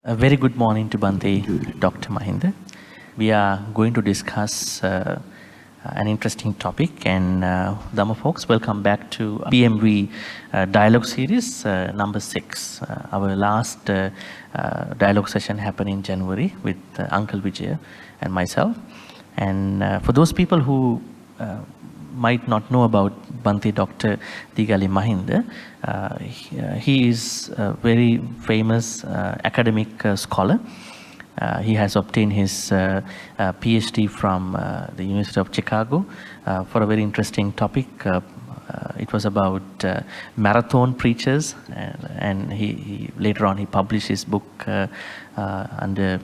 A very good morning to Bhante, Dr. Mahinda. We are going to discuss an interesting topic, and Dhamma folks, welcome back to PMV dialogue series number 6. Our last dialogue session happened in January with Uncle Vijaya and myself. And for those people who might not know about Bhante Dr. Degalle Mahinda, he is a very famous academic scholar. He has obtained his PhD from the University of Chicago for a very interesting topic. It was about marathon preachers, and he later on he published his book under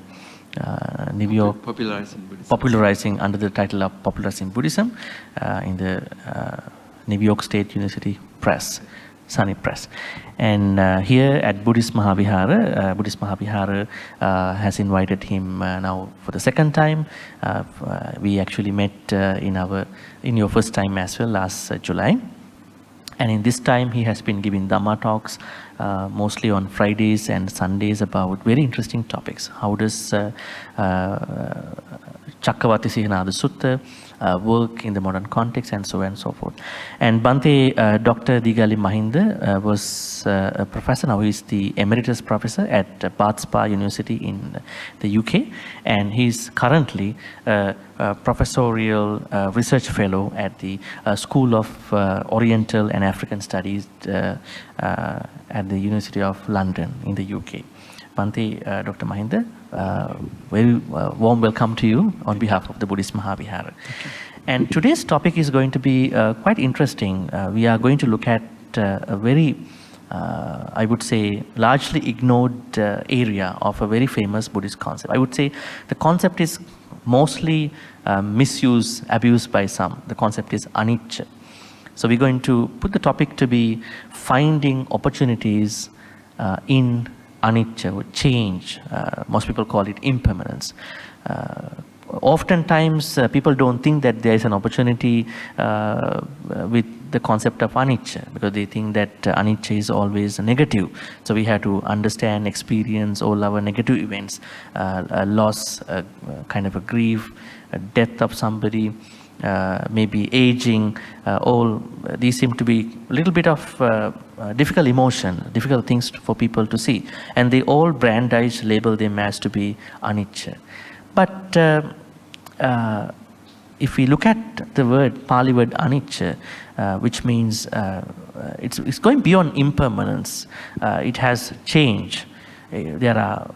New York, popularizing under the title of Popularizing Buddhism in the New York State University Press, Sunny Press. And here at Buddhist Maha Vihara has invited him now for the second time. We actually met in your first time as well last July. And in this time, he has been giving Dhamma talks, mostly on Fridays and Sundays, about very interesting topics. How does Chakravarti Sihanada Sutta work in the modern context, and so on and so forth. And Bhante, Dr. Degalle Mahinda was a professor. Now he's the emeritus professor at Bath Spa University in the UK, and he's currently a professorial research fellow at the School of Oriental and African Studies at the University of London in the UK. Bhante, Dr. Mahinda, very warm welcome to you on behalf of the Buddhist Maha Vihara. And today's topic is going to be quite interesting. We are going to look at a very, I would say, largely ignored area of a very famous Buddhist concept. I would say the concept is mostly misused, abused by some. The concept is anicca. So we're going to put the topic to be finding opportunities in anicca, or change. Most people call it impermanence. Oftentimes people don't think that there is an opportunity with the concept of anicca, because they think that anicca is always negative. So we have to understand, experience all our negative events, a loss, a kind of a grief, a death of somebody, maybe aging. All these seem to be a little bit of difficult emotion, difficult things for people to see, and they all brandish, label them as to be anicca. But if we look at the word, Pali word anicca, which means it's going beyond impermanence. It has change. There are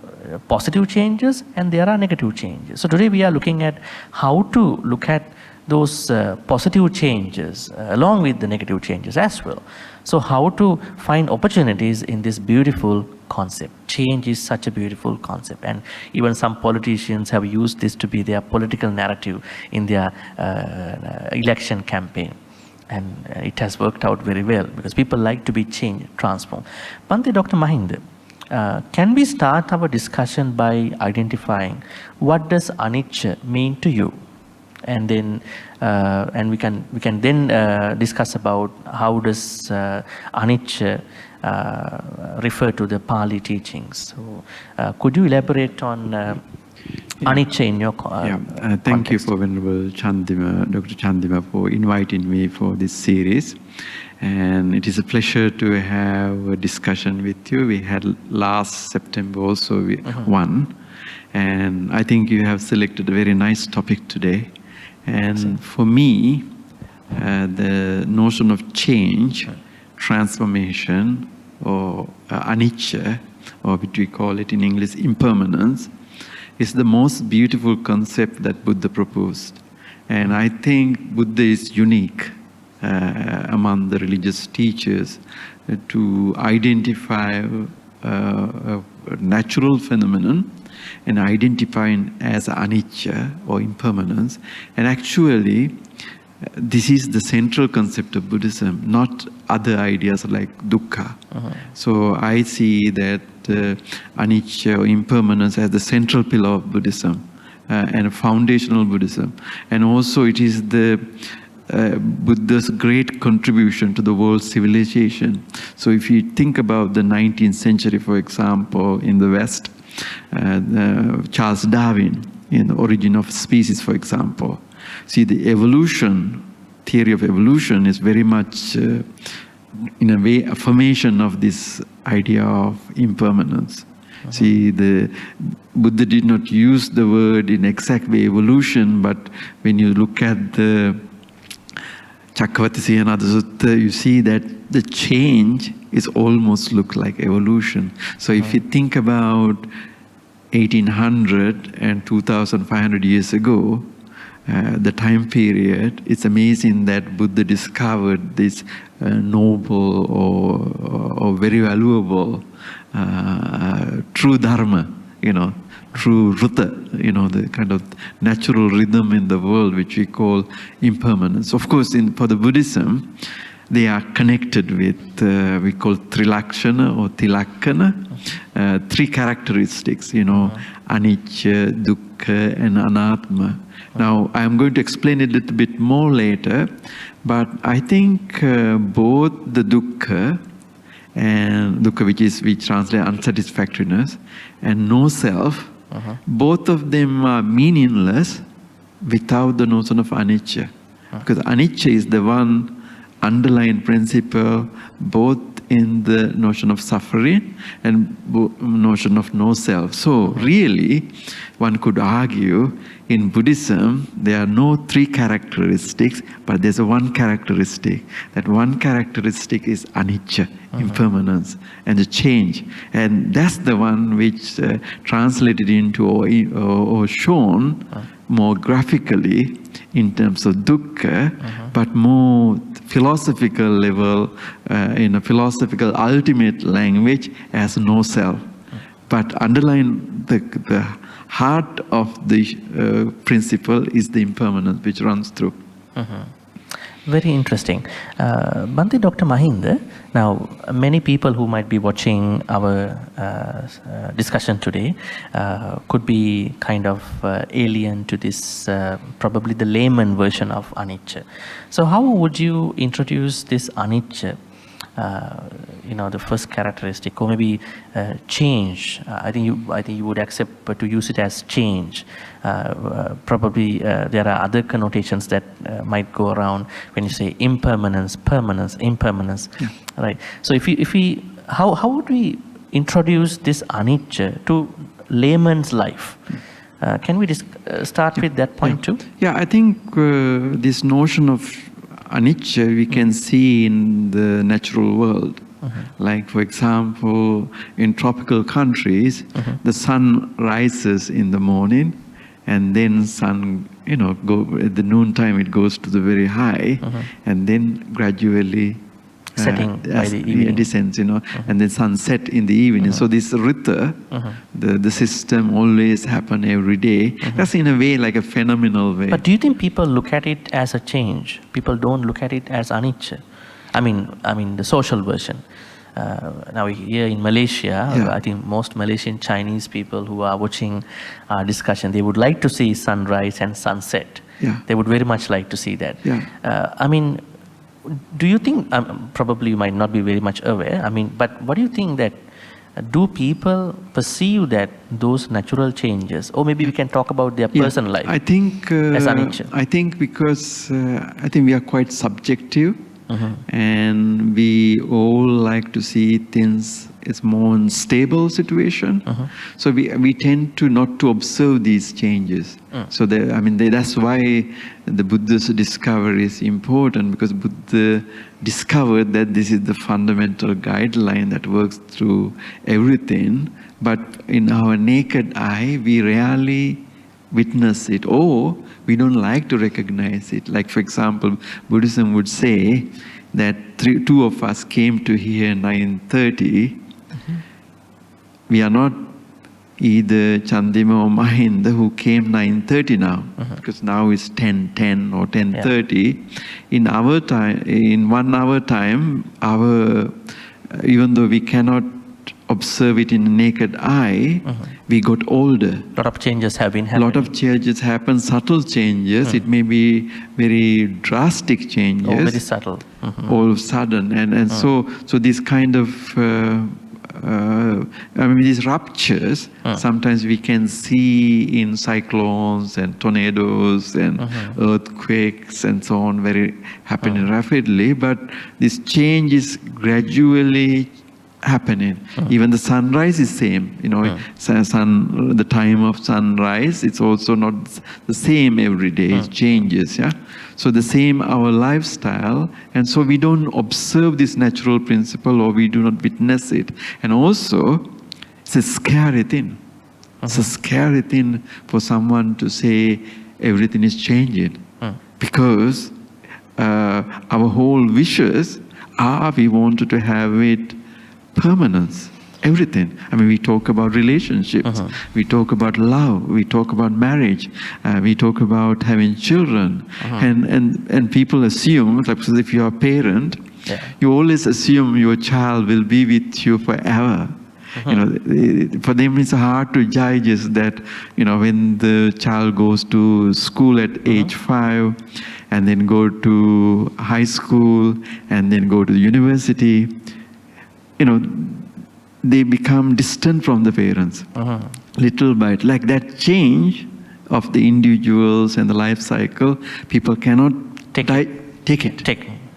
positive changes and there are negative changes. So today we are looking at how to look at those positive changes along with the negative changes as well. So how to find opportunities in this beautiful concept. Change is such a beautiful concept, and even some politicians have used this to be their political narrative in their election campaign. And it has worked out very well, because people like to be changed, transformed. Bhante, Dr. Mahinda, can we start our discussion by identifying what does anicca mean to you? And then we can then discuss about how does anicca refer to the Pali teachings. So could you elaborate on anicca in your thank you for Venerable Chandima, Dr. Chandima, for inviting me for this series. And it is a pleasure to have a discussion with you. We had last September also one. And I think you have selected a very nice topic today. And for me, the notion of change, transformation, or anicca, or what we call it in English, impermanence, is the most beautiful concept that Buddha proposed. And I think Buddha is unique among the religious teachers to identify a natural phenomenon and identifying as anicca or impermanence. And actually, this is the central concept of Buddhism, not other ideas like dukkha. So I see that anicca or impermanence as the central pillar of Buddhism and a foundational Buddhism. And also it is the Buddha's great contribution to the world civilization. So if you think about the 19th century, for example, in the West, Charles Darwin in The Origin of Species, for example. See, the evolution, theory of evolution is very much, in a way, affirmation of this idea of impermanence. See, the Buddha did not use the word in exact way evolution, but when you look at the Chakravarti Sihanada Sutta, you see that the change is almost look like evolution. So if you think about 1800 and 2500 years ago, the time period, it's amazing that Buddha discovered this noble or very valuable true Dharma, true Ruta, the kind of natural rhythm in the world which we call impermanence. Of course, for the Buddhism, they are connected with, we call Trilakshana or Tilakkana, three characteristics, anicca, dukkha, and anatma. Now, I'm going to explain it a little bit more later, but I think both the dukkha, and dukkha, which we translate unsatisfactoriness, and no self, both of them are meaningless without the notion of anicca. Because anicca is the one underlying principle both in the notion of suffering and notion of no self. So really, one could argue in Buddhism, there are no three characteristics, but there's one characteristic. That one characteristic is anicca, impermanence, and the change. And that's the one which translated into or shown more graphically in terms of dukkha, but more philosophical level, in a philosophical ultimate language as no self. But underlying the heart of the principle is the impermanence which runs through. Very interesting. Bhante, Dr. Mahinda, now many people who might be watching our discussion today could be kind of alien to this, probably the layman version of anicca. So how would you introduce this anicca? The first characteristic, or maybe change. I think you would accept to use it as change. Probably there are other connotations that might go around when you say impermanence, permanence, impermanence, right? So how would we introduce this anicca to layman's life? Can we start with that point too? Yeah, I think this notion of anicca we can see in the natural world. Like, for example, in tropical countries, the sun rises in the morning, and then sun, at the noontime it goes to the very high, and then gradually setting by the evening. Descends, and then sunset in the evening. So this rita, the system always happen every day. That's in a way like a phenomenal way. But do you think people look at it as a change? People don't look at it as anicca. I mean the social version. Now here in Malaysia, I think most Malaysian Chinese people who are watching our discussion, they would like to see sunrise and sunset. They would very much like to see that. Do you think, probably you might not be very much aware, but what do you think that, do people perceive that those natural changes, or maybe we can talk about their personal life? I think, as anicca? I think because I think we are quite subjective, and we all like to see things as more unstable situation. So we tend to not to observe these changes. So that's why the Buddha's discovery is important, because Buddha discovered that this is the fundamental guideline that works through everything. But in our naked eye, we rarely witness it, or we don't like to recognize it. Like, for example, Buddhism would say that two of us came to here 9:30. We are not either Chandima or Mahinda who came 9:30 now, because now it's 10:10 or 10:30. In our time, in 1 hour time, even though we cannot observe it in the naked eye, we got older. A lot of changes have been happening. A lot of changes happen, subtle changes. It may be very drastic changes. Or very subtle. All of a sudden. And so this kind of these ruptures, sometimes we can see in cyclones and tornadoes and earthquakes and so on, very happening rapidly, but this change is gradually happening. Even the sunrise is same, the time of sunrise, it's also not the same every day, it changes, yeah. So the same our lifestyle, and so we don't observe this natural principle or we do not witness it. And also, it's a scary thing. It's a scary thing for someone to say everything is changing, because our whole wishes are we wanted to have it permanence, everything. We talk about relationships, we talk about love, we talk about marriage, we talk about having children, and people assume, like if you are a parent, you always assume your child will be with you forever. For them it's hard to judge that, when the child goes to school at age 5, and then go to high school, and then go to the university, they become distant from the parents, little by little. Like that change of the individuals and the life cycle, people cannot take it.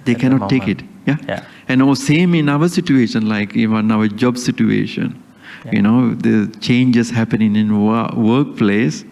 They cannot take it. Yeah. And same in our situation, like even our job situation. The changes happening in workplace.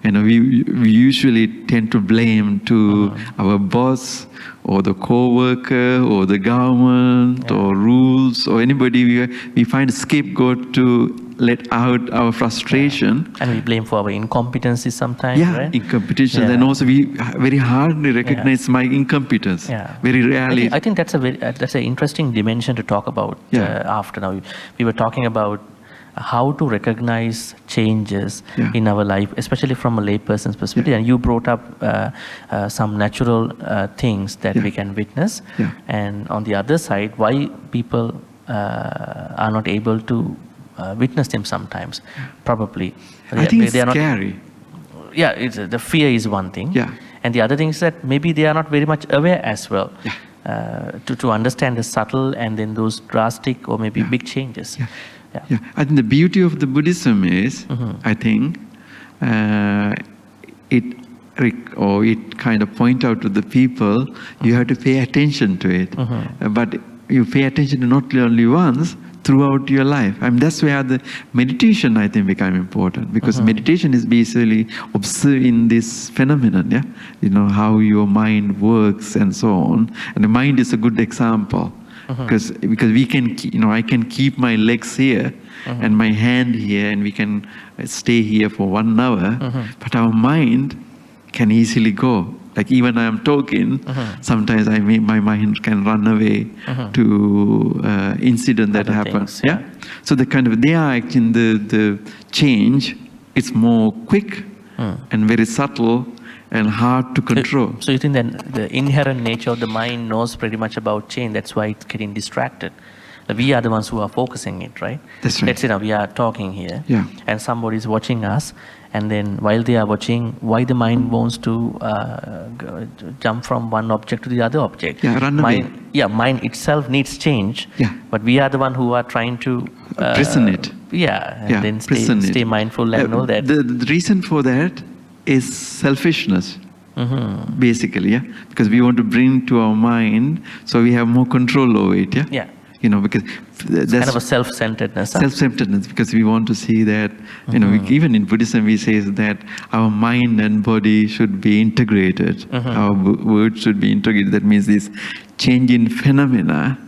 We usually tend to blame to our boss, or the co-worker, or the government, or rules, or anybody. We find a scapegoat to let out our frustration. And we blame for our incompetency sometimes, right? Incompetence. And also we very hardly recognize my incompetence. Very rarely. I think that's an interesting dimension to talk about after now. We were talking about how to recognize changes in our life, especially from a layperson's perspective. And you brought up some natural things that we can witness. And on the other side, why people are not able to witness them sometimes, probably. I think it's scary. The fear is one thing. And the other thing is that maybe they are not very much aware as well to understand the subtle and then those drastic or maybe big changes. I think the beauty of the Buddhism is, I think, it kind of point out to the people, you have to pay attention to it. But you pay attention to not only once, throughout your life. That's where the meditation, I think, become important, because meditation is basically observing this phenomenon, how your mind works and so on. And the mind is a good example. Because we can, I can keep my legs here and my hand here, and we can stay here for 1 hour. But our mind can easily go. Like even I am talking, sometimes my mind can run away to incident that happens. So they are acting the change. It's more quick and very subtle and hard to control. So you think that the inherent nature of the mind knows pretty much about change, that's why it's getting distracted. We are the ones who are focusing it, right? That's right. Let's say now we are talking here, and somebody is watching us, and then while they are watching, why the mind wants to jump from one object to the other object? Run away. Mind itself needs change, but we are the one who are trying to prison it. And then stay mindful and know that. The reason for that is selfishness, basically, because we want to bring to our mind, so we have more control over it, because that's kind of a self-centeredness. Self-centeredness, because we want to see that, even in Buddhism we say that our mind and body should be integrated, our words should be integrated. That means this change in phenomena,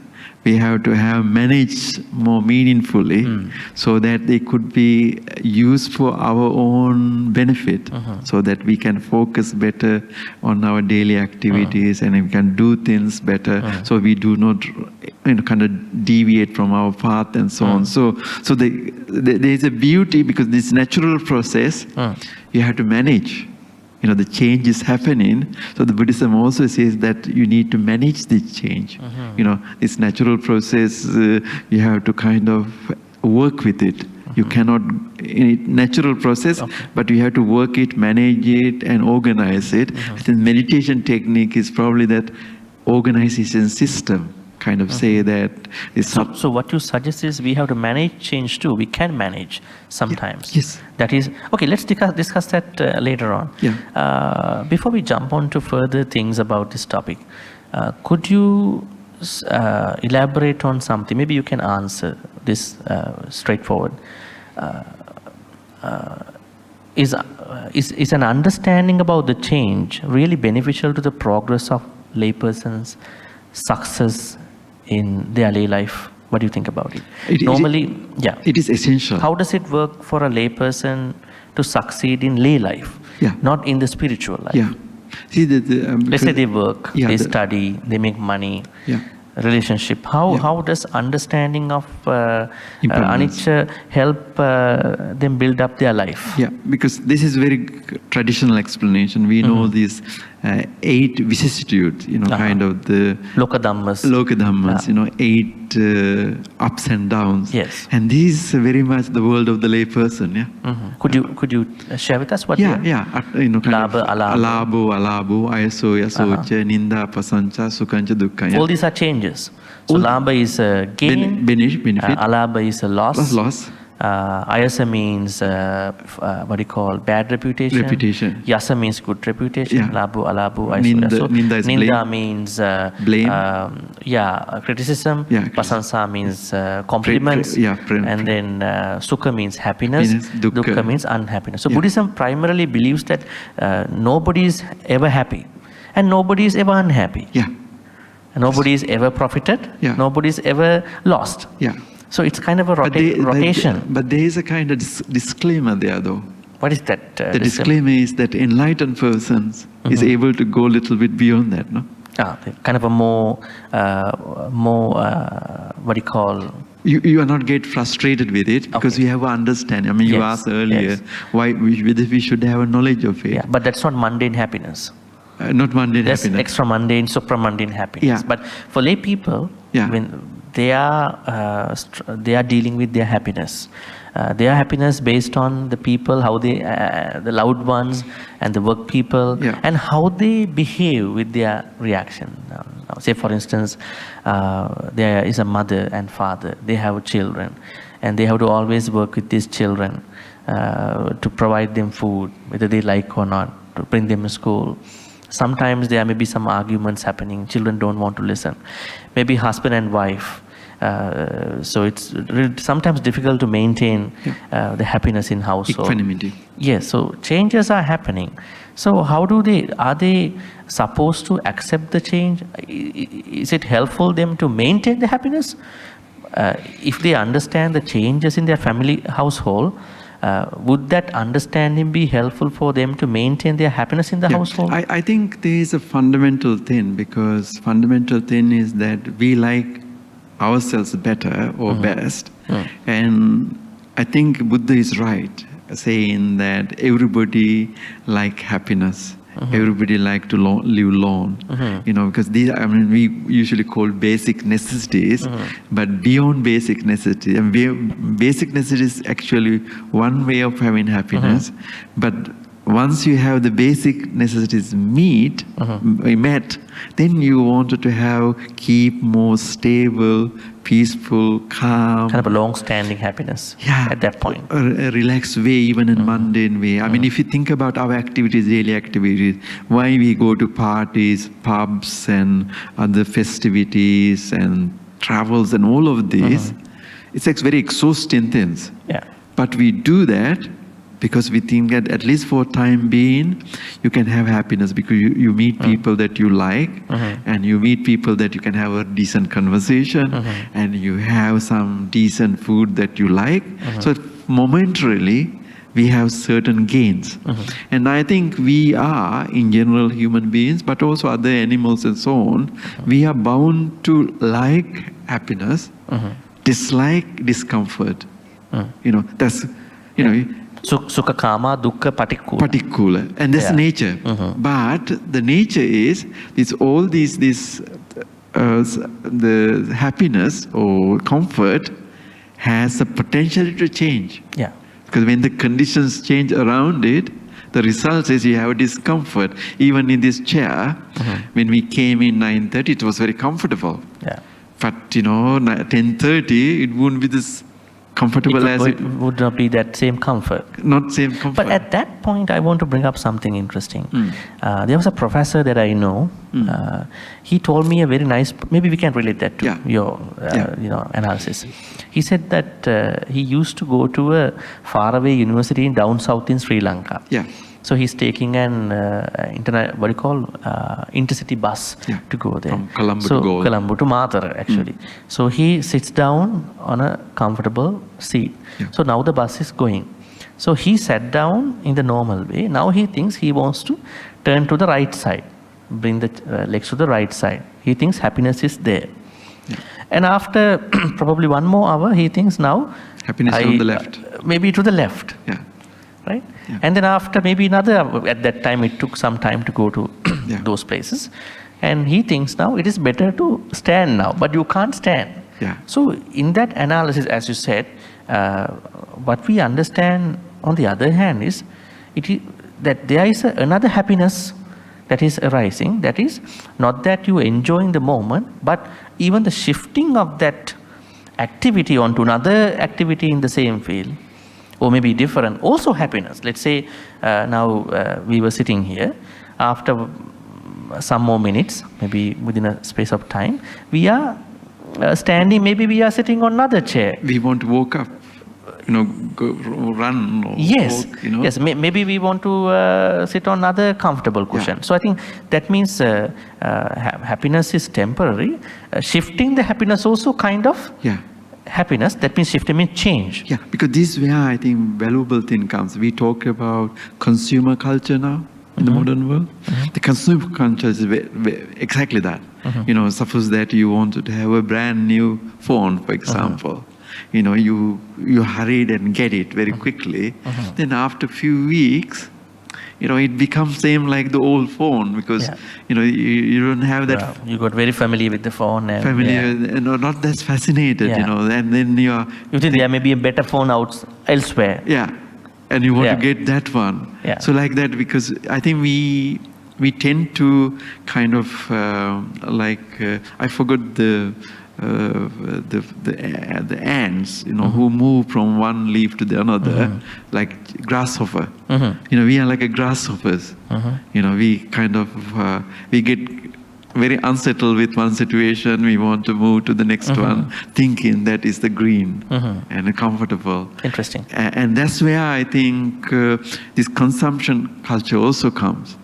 we have to have managed more meaningfully, so that they could be used for our own benefit, so that we can focus better on our daily activities and we can do things better, so we do not kind of deviate from our path and so on. So there is a beauty, because this natural process you have to manage. The change is happening. So the Buddhism also says that you need to manage this change. This natural process, you have to kind of work with it. You cannot, natural process, but you have to work it, manage it, and organize it. I think meditation technique is probably that organization system. kind of say that it's So what you suggest is we have to manage change too. We can manage sometimes. Yes. That is, okay, let's discuss that later on. Yeah. Before we jump on to further things about this topic, could you elaborate on something? Maybe you can answer this straightforward. Is an understanding about the change really beneficial to the progress of laypersons' success in their lay life? What do you think about it? It is essential. How does it work for a layperson to succeed in lay life, not in the spiritual life? Yeah. See, let's say they work, they study, they make money. Relationship. How does understanding of anicca help them build up their life? Yeah, because this is very traditional explanation. We know these 8 vicissitudes, kind of the Loka Dhammas. 8 ups and downs. Yes. And this is very much the world of the lay person. Could you share with us what? Labha, alabo, ayaso, yasocha, ninda, pasancha, sukhancha, dukkhancha. All these are changes. So labha is a gain. Benefit. Alaba is a loss. Loss. Ayasa means what do you call bad reputation. Yasa means good reputation. Labu, alabu, ayaso. Ninda is Ninda means blame. Criticism. Pasansa means compliments. And then sukha means happiness. Dukkha means unhappiness. So Buddhism primarily believes that nobody is ever happy and nobody is ever unhappy. Nobody is ever profited. Nobody is ever lost. So it's kind of a rotation. But there is a kind of disclaimer there, though. What is that? The disclaimer is that enlightened persons is able to go a little bit beyond that, no? Kind of a more what do you call? You are not get frustrated with it because you have an understanding. I mean, you asked earlier whether we should have a knowledge of it. But that's not mundane happiness. Not mundane happiness. That's extra mundane, supra mundane happiness. But for lay people, when they are dealing with their happiness. Their happiness based on the people, how they, the loved ones and the work people, and how they behave with their reaction. Say for instance, there is a mother and father, they have children, and they have to always work with these children to provide them food, whether they like or not, to bring them to school. Sometimes there may be some arguments happening, children don't want to listen. Maybe husband and wife. So it's sometimes difficult to maintain the happiness in household. Equanimity. Yes, so changes are happening. So are they supposed to accept the change? Is it helpful them to maintain the happiness? If they understand the changes in their family household, would that understanding be helpful for them to maintain their happiness in the household? I think there is a fundamental thing, because fundamental thing is that we like ourselves better or best. And I think Buddha is right saying that everybody like happiness. Everybody like to live long, because these, I mean, we usually call basic necessities, but beyond basic necessities, and basic necessities is actually one way of having happiness, but once you have the basic necessities met, then you wanted to keep more stable, peaceful, calm. Kind of a long-standing happiness at that point. A relaxed way, even in mundane way. I mean, if you think about our activities, daily activities, why we go to parties, pubs, and other festivities, and travels, and all of this, it's like very exhausting things. But we do that because we think that at least for time being, you can have happiness because you meet people that you like, and you meet people that you can have a decent conversation, and you have some decent food that you like. So momentarily, we have certain gains. And I think we are, in general, human beings, but also other animals and so on, we are bound to like happiness, dislike discomfort. That's, Sukha kama, dukkha patikula. And that's nature. But the nature is, the happiness or comfort has a potential to change. Because when the conditions change around it, the result is you have discomfort. Even in this chair, when we came in 9:30, it was very comfortable. But 10:30, it wouldn't be this comfortable as it would not be that same comfort. Not same comfort. But at that point, I want to bring up something interesting. There was a professor that I know. He told me a very nice. Maybe we can relate that to your analysis. He said that he used to go to a faraway university in down south in Sri Lanka. Yeah. So he's taking an intercity bus to go there. From Colombo to Matara, actually. So he sits down on a comfortable seat. Yeah. So now the bus is going. So he sat down in the normal way. Now he thinks he wants to turn to the right side, bring the legs to the right side. He thinks happiness is there. Yeah. And after probably 1 more hour, he thinks now happiness is on the left. Maybe to the left. Yeah. Right? Yeah. And then after maybe another, at that time it took some time to go to those places. And he thinks now it is better to stand now, but you can't stand. Yeah. So in that analysis, as you said, what we understand on the other hand is that there is another happiness that is arising. That is not that you enjoying the moment, but even the shifting of that activity onto another activity in the same field, or maybe different, also happiness. Let's say now we were sitting here. After some more minutes, maybe within a space of time, we are standing, maybe we are sitting on another chair. We want to walk up, go run or yes. walk, Yes, maybe we want to sit on another comfortable cushion. Yeah. So I think that means happiness is temporary. Shifting the happiness also kind of happiness, that means shifting means change. Yeah, because this is where I think valuable thing comes. We talk about consumer culture now in the modern world. The consumer culture is exactly that. Suppose that you wanted to have a brand new phone, for example. You hurried and get it very quickly. Then after a few weeks, it becomes same like the old phone because you don't have that. You got very familiar with the phone and familiar, not that fascinated, and then you think there may be a better phone elsewhere. Yeah, and you want to get that one. Yeah. So like that, because I think we tend to kind of I forgot the ants, who move from one leaf to the another, like grasshopper. We are like a grasshoppers. We kind of we get very unsettled with one situation. We want to move to the next one, thinking that is the green and comfortable. Interesting. And that's where I think this consumption culture also comes.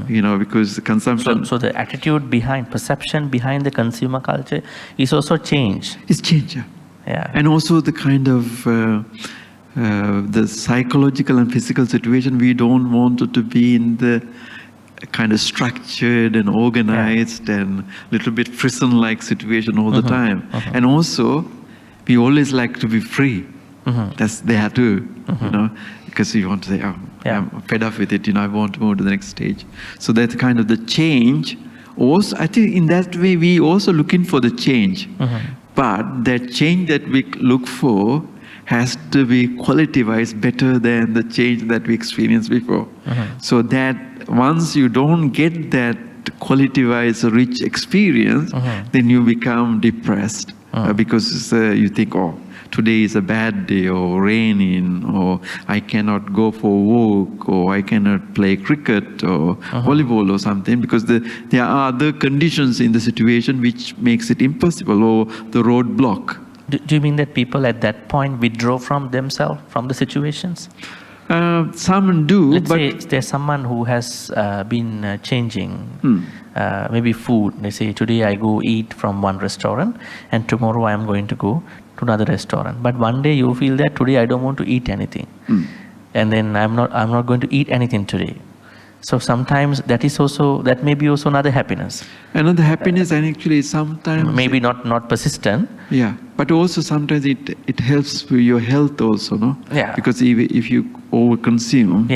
Because the consumption. So the attitude behind, perception behind the consumer culture is also changed. It's changed, yeah. And also the kind of the psychological and physical situation. We don't want it to be in the kind of structured and organized and little bit prison-like situation all the time. And also, we always like to be free. That's there too, because you want to say, I'm fed up with it, I want to move to the next stage. So that's kind of the change. Also, I think in that way, we also looking for the change. But that change that we look for has to be quality-wise better than the change that we experienced before. So that once you don't get that quality-wise rich experience, then you become depressed because you think, today is a bad day, or raining, or I cannot go for a walk, or I cannot play cricket or volleyball or something, because there are other conditions in the situation which makes it impossible, or the roadblock. Do you mean that people at that point withdraw from themselves, from the situations? Some do. Let's say there's someone who has been changing, maybe food. They say, today I go eat from one restaurant, and tomorrow I am going to go to another restaurant. But one day you feel that today I don't want to eat anything, and then I'm not going to eat anything today. So sometimes that may be also another happiness. Another happiness, and actually sometimes maybe not persistent. Yeah, but also sometimes it helps with your health also, no? Yeah. Because if you overconsume,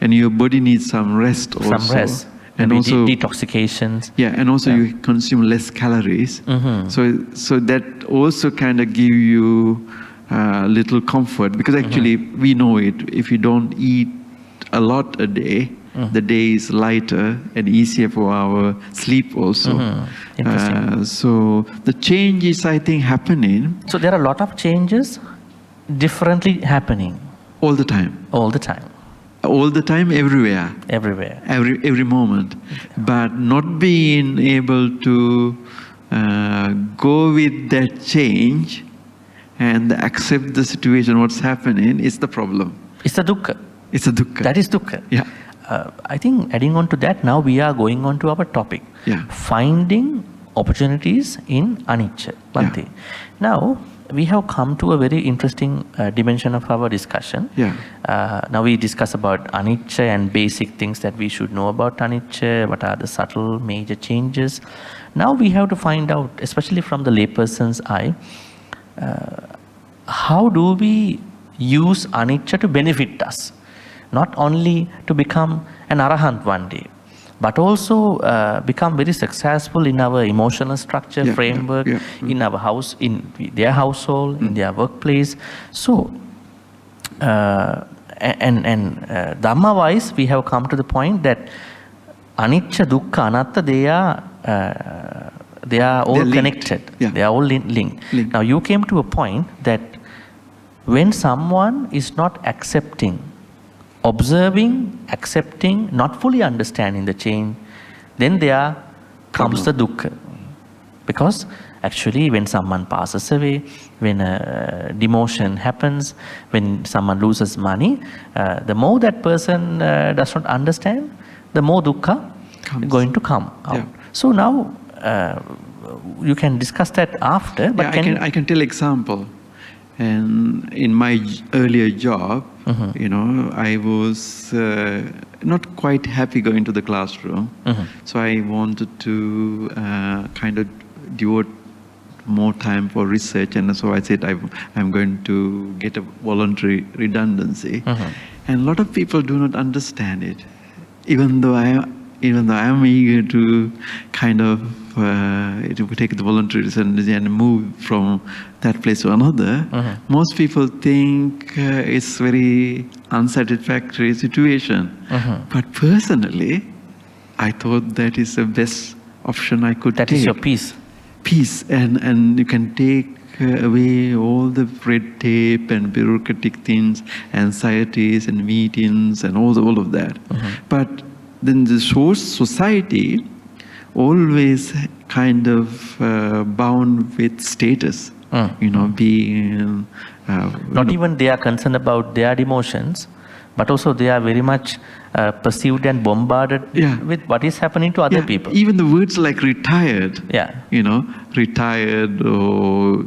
and your body needs some rest also. Some rest. And maybe also detoxifications. Yeah, and also you consume less calories. So that also kind of give you little comfort, because actually we know it. If you don't eat a lot a day, the day is lighter and easier for our sleep also. Interesting. So the change is, I think, happening. So there are a lot of changes differently happening. All the time. All the time. All the time, everywhere. Everywhere. Every moment. But not being able to go with that change and accept the situation, what's happening, is the problem. It's the dukkha. It's a dukkha. That is dukkha. Yeah. I think adding on to that, now we are going on to our topic. Yeah. Finding opportunities in anicca, Bhante. Yeah. Now, we have come to a very interesting dimension of our discussion. Yeah. Now we discuss about anicca and basic things that we should know about anicca, what are the subtle major changes. Now we have to find out, especially from the layperson's eye, how do we use anicca to benefit us? Not only to become an arahant one day, but also become very successful in our emotional structure, framework, in our house, in their household, in their workplace. So, Dhamma wise, we have come to the point that anicca, dukkha, anatta, they are all connected. Yeah. They are all linked. Now you came to a point that when someone is not accepting, observing, accepting, not fully understanding the change, then there comes the dukkha. Because actually when someone passes away, when a demotion happens, when someone loses money, the more that person does not understand, the more dukkha is going to come out. Yeah. So now you can discuss that after. But I can tell example. And in my earlier job, I was not quite happy going to the classroom. So I wanted to kind of devote more time for research, and so I said I'm going to get a voluntary redundancy. And a lot of people do not understand it, even though I am eager to kind of take the voluntary redundancy and move from that place to another. Most people think it's very unsatisfactory situation. But personally, I thought that is the best option I could take. That is your peace. Peace, and you can take away all the red tape and bureaucratic things, anxieties and meetings and all of that. But then the society always kind of bound with status, being... Not even they are concerned about their emotions, but also they are very much perceived and bombarded with what is happening to other people. Even the words like retired, retired or,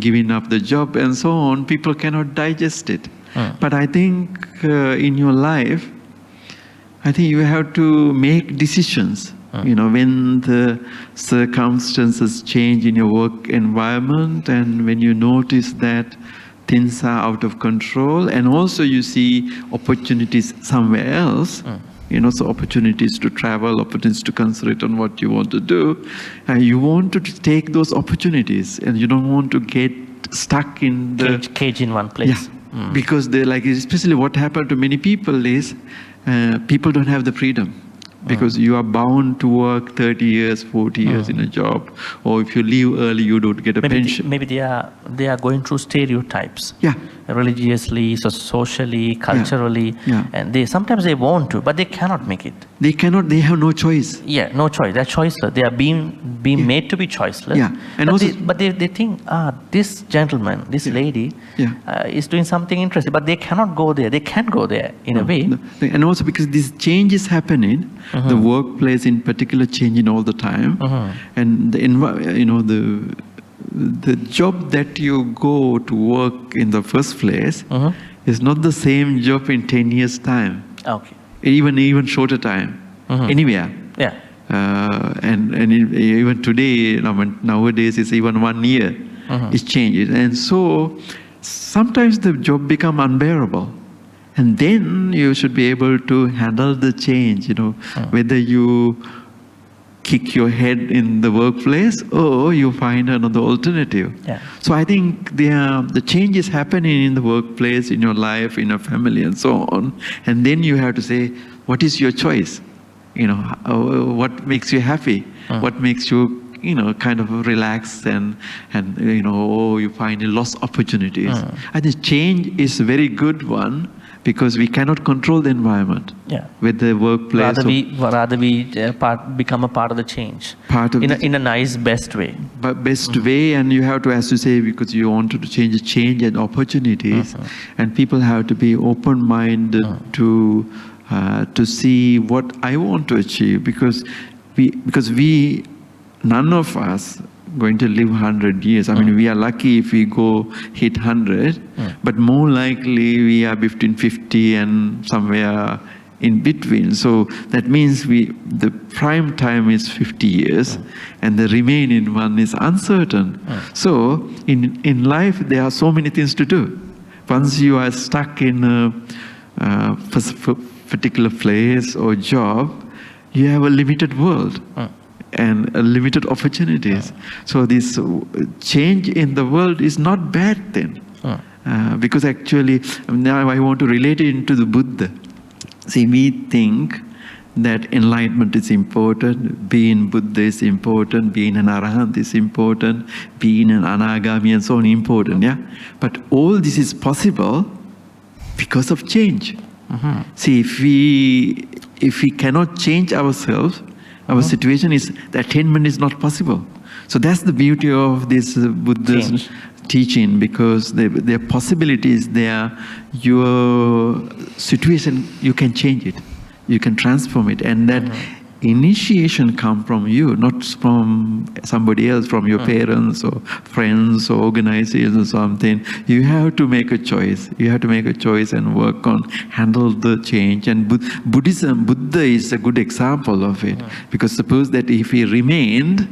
giving up the job and so on, people cannot digest it. But I think in your life, I think you have to make decisions. When the circumstances change in your work environment, and when you notice that things are out of control, and also you see opportunities somewhere else, so opportunities to travel, opportunities to concentrate on what you want to do, you want to take those opportunities, and you don't want to get stuck in the cage in one place. Because they especially what happened to many people is people don't have the freedom. Because you are bound to work 30 years, 40 years in a job, or if you leave early, you don't get a pension. Maybe they are going through stereotypes, religiously, socially, culturally, and sometimes they want to, but they cannot make it. They cannot. They have no choice. No choice. They're choiceless. They are being made to be choiceless. And but they think, this gentleman, this lady, is doing something interesting, but they cannot go there. They can't go there in a way. And also because this change is happening. The workplace in particular changing all the time, and the job that you go to work in the first place is not the same job in 10 years time. Okay. Even shorter time, anywhere. And even today, nowadays it's even 1 year. It's changed, and so sometimes the job become unbearable. And then you should be able to handle the change, whether you kick your head in the workplace, or you find another alternative. Yeah. So I think the change is happening in the workplace, in your life, in your family, and so on. And then you have to say, what is your choice? What makes you happy? What makes you, kind of relax and you find lost opportunities. I think change is a very good one, because we cannot control the environment. Yeah. With the workplace. Rather we become a part of the change. In a nice, best way. But best way, and you have to, as you say, because you want to change and opportunities, and people have to be open-minded to see what I want to achieve, because we none of us going to live 100 years. I mean, we are lucky if we go hit 100, but more likely we are between 50 and somewhere in between. So that means the prime time is 50 years, and the remaining one is uncertain. So in life, there are so many things to do. Once you are stuck in a particular place or job, you have a limited world. And limited opportunities. So this change in the world is not bad then. Because actually, now I want to relate it into the Buddha. See, we think that enlightenment is important, being Buddha is important, being an Arahant is important, being an Anagami and so on important, yeah? But all this is possible because of change. See, if we cannot change ourselves, our situation is, the attainment is not possible. So that's the beauty of this Buddha's teaching, because there are possibilities there. Your situation, you can change it. You can transform it. And that initiation comes from you, not from somebody else, from your parents or friends or organizations or something. You have to make a choice. You have to make a choice and work on, handle the change. And Buddha is a good example of it. Because suppose that if he remained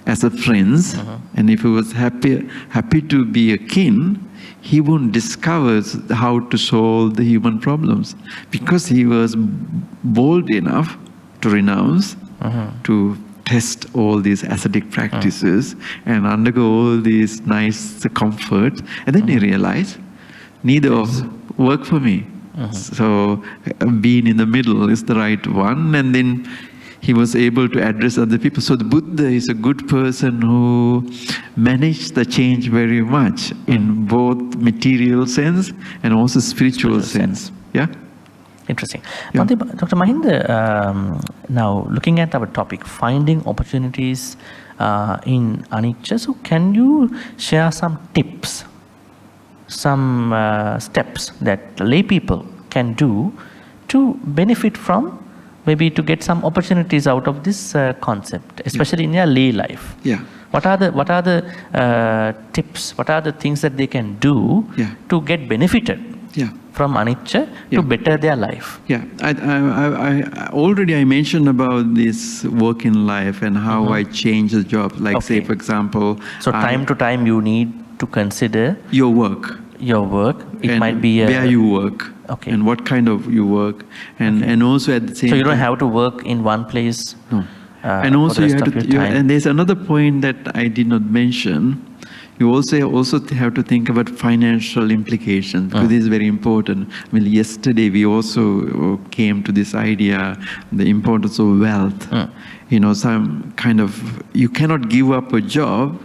as a prince, and if he was happy to be a king, he won't discover how to solve the human problems. Because he was bold enough to renounce, to test all these ascetic practices and undergo all these nice comforts. And then he realized, neither of work for me. So being in the middle is the right one. And then he was able to address other people. So the Buddha is a good person who managed the change very much in both material sense and also spiritual sense. Yeah? Interesting. Yeah. Bhante, Dr. Mahinda, now looking at our topic, finding opportunities in anicca, so can you share some tips, some steps that lay people can do to benefit from, maybe to get some opportunities out of this concept, especially in their lay life? Yeah. What are the tips? What are the things that they can do to get benefited from anicca to better their life? Yeah, I already mentioned about this work in life and how I change the job. Like say, for example, so time to time you need to consider your work. It might be where you work. And what kind of you work, and also at the same time. So you don't have to work in one place. No. And also you have to. And there's another point that I did not mention. You also have to think about financial implications, because this is very important. I mean, yesterday we also came to this idea, the importance of wealth. Some kind of, you cannot give up a job.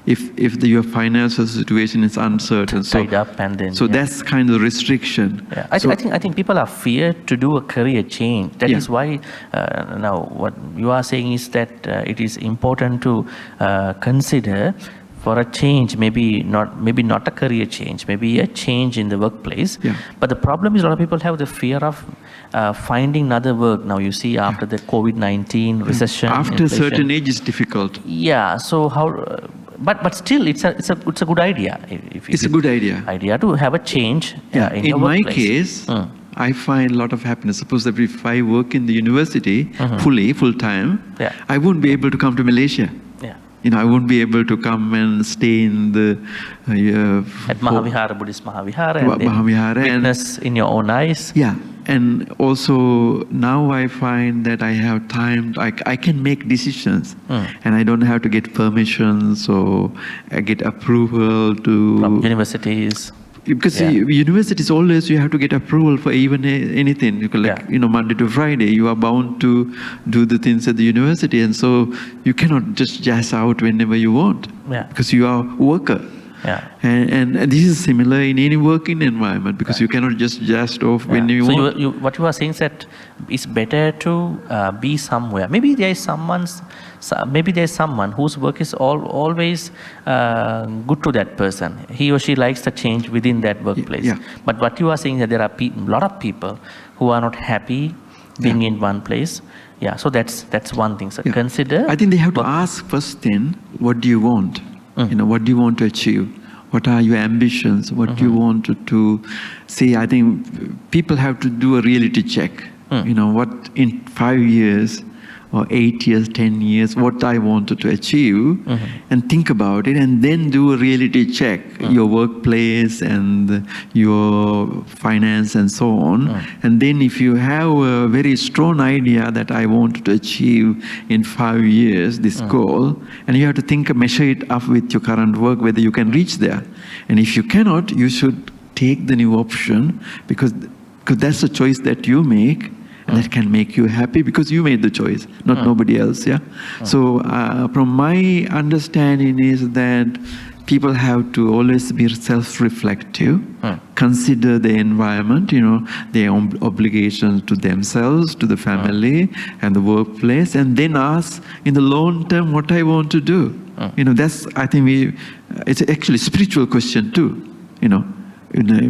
If your financial situation is uncertain, tied up, and then that's kind of restriction. I think people are feared to do a career change. That is why now what you are saying is that it is important to consider for a change, maybe not a career change, maybe a change in the workplace. But the problem is a lot of people have the fear of finding another work. Now you see after the COVID-19 recession, after a certain age is difficult. So how? But still, it's a good idea. It's a good idea to have a change. In your my workplace. Case, I find a lot of happiness. Suppose that if I work in the university full time, I won't be able to come to Malaysia. I won't be able to come and stay in the at Maha Vihara, Buddhist Maha Vihara, and witness in your own eyes. and also now I find that I have time, I can make decisions, and I don't have to get permissions or get approval to... From universities. Because universities always you have to get approval for even anything. Like Monday to Friday, you are bound to do the things at the university, and so you cannot just jazz out whenever you want. Because you are a worker. And this is similar in any working environment, because you cannot just jazz off when you want. So what you are saying is that it's better to be somewhere. Maybe there is someone whose work is always good to that person. He or she likes the change within that workplace. But what you are saying is that there are a lot of people who are not happy being in one place. So that's one thing. So consider. I think they have to ask first thing, what do you want? What do you want to achieve? What are your ambitions? What do you want to see? I think people have to do a reality check. What in 5 years or 8 years, 10 years, what I wanted to achieve, and think about it, and then do a reality check, your workplace and your finance and so on. And then if you have a very strong idea that I want to achieve in 5 years, this goal, and you have to measure it up with your current work, whether you can reach there. And if you cannot, you should take the new option, because that's a choice that you make, and that can make you happy because you made the choice, not nobody else. So from my understanding is that people have to always be self-reflective, consider the environment, their obligations to themselves, to the family and the workplace, and then ask in the long term what I want to do. That's, I think it's actually a spiritual question too,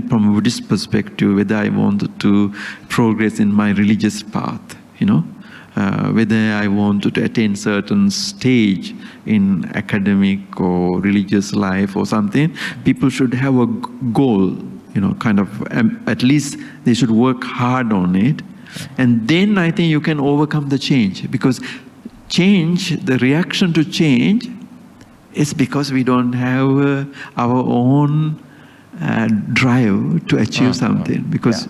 from a Buddhist perspective, whether I wanted to progress in my religious path, whether I wanted to attain certain stage in academic or religious life or something. People should have a goal, at least they should work hard on it. And then I think you can overcome the change, because the reaction to change is because we don't have our own drive to achieve something, because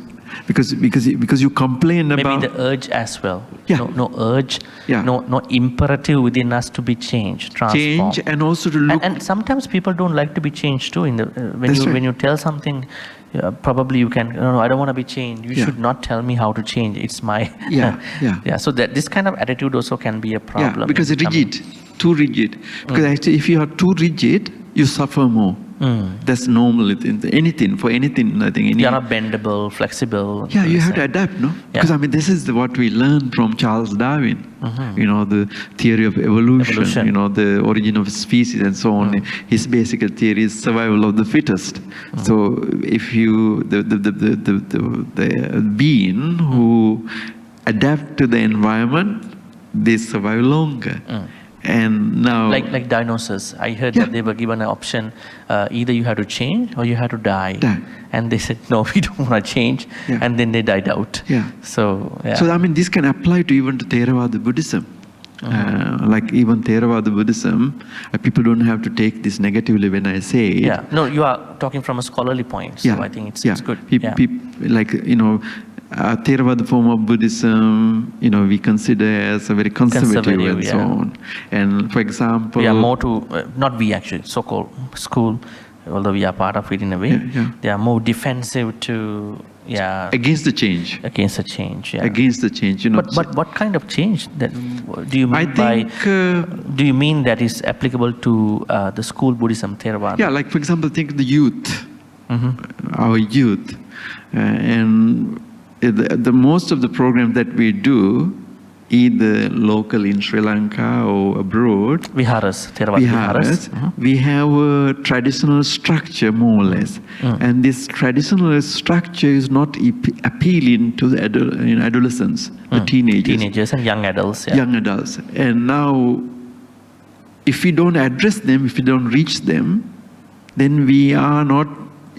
you complain about maybe the urge as well. No urge, no imperative within us to be changed, transformed. Change, and also to look. And sometimes people don't like to be changed too. When you tell something, probably you can. No, I don't want to be changed. You should not tell me how to change. It's my So that this kind of attitude also can be a problem. Because it's rigid, too rigid. Because actually, if you are too rigid, you suffer more. That's normal anything. I think you are not bendable, flexible. You have to adapt, no? Because this is what we learned from Charles Darwin. The theory of evolution. The origin of species and so on. His basic theory is survival of the fittest. So if the being who adapt to the environment, they survive longer. And now, like dinosaurs, I heard that they were given an option: either you have to change or you have to die. And they said, no, we don't want to change, and then they died out. So this can apply to even to Theravada Buddhism. Like even Theravada Buddhism, people don't have to take this negatively when I say it. No, you are talking from a scholarly point, so I think it's good. Theravada form of Buddhism, we consider as a very conservative and so on. And for example, we are more to, not we actually, so-called school, although we are part of it in a way, they are more defensive to, against the change. Against the change, Against the change, But what kind of change do you mean do you mean that is applicable to the school Buddhism, Theravada? Like for example, think the youth, our youth, and the most of the programs that we do, either local in Sri Lanka or abroad, Viharas, Theravada Viharas. We have a traditional structure, more or less. And this traditional structure is not appealing to the adolescents, the teenagers and young adults. Young adults. And now, if we don't address them, if we don't reach them, then we are not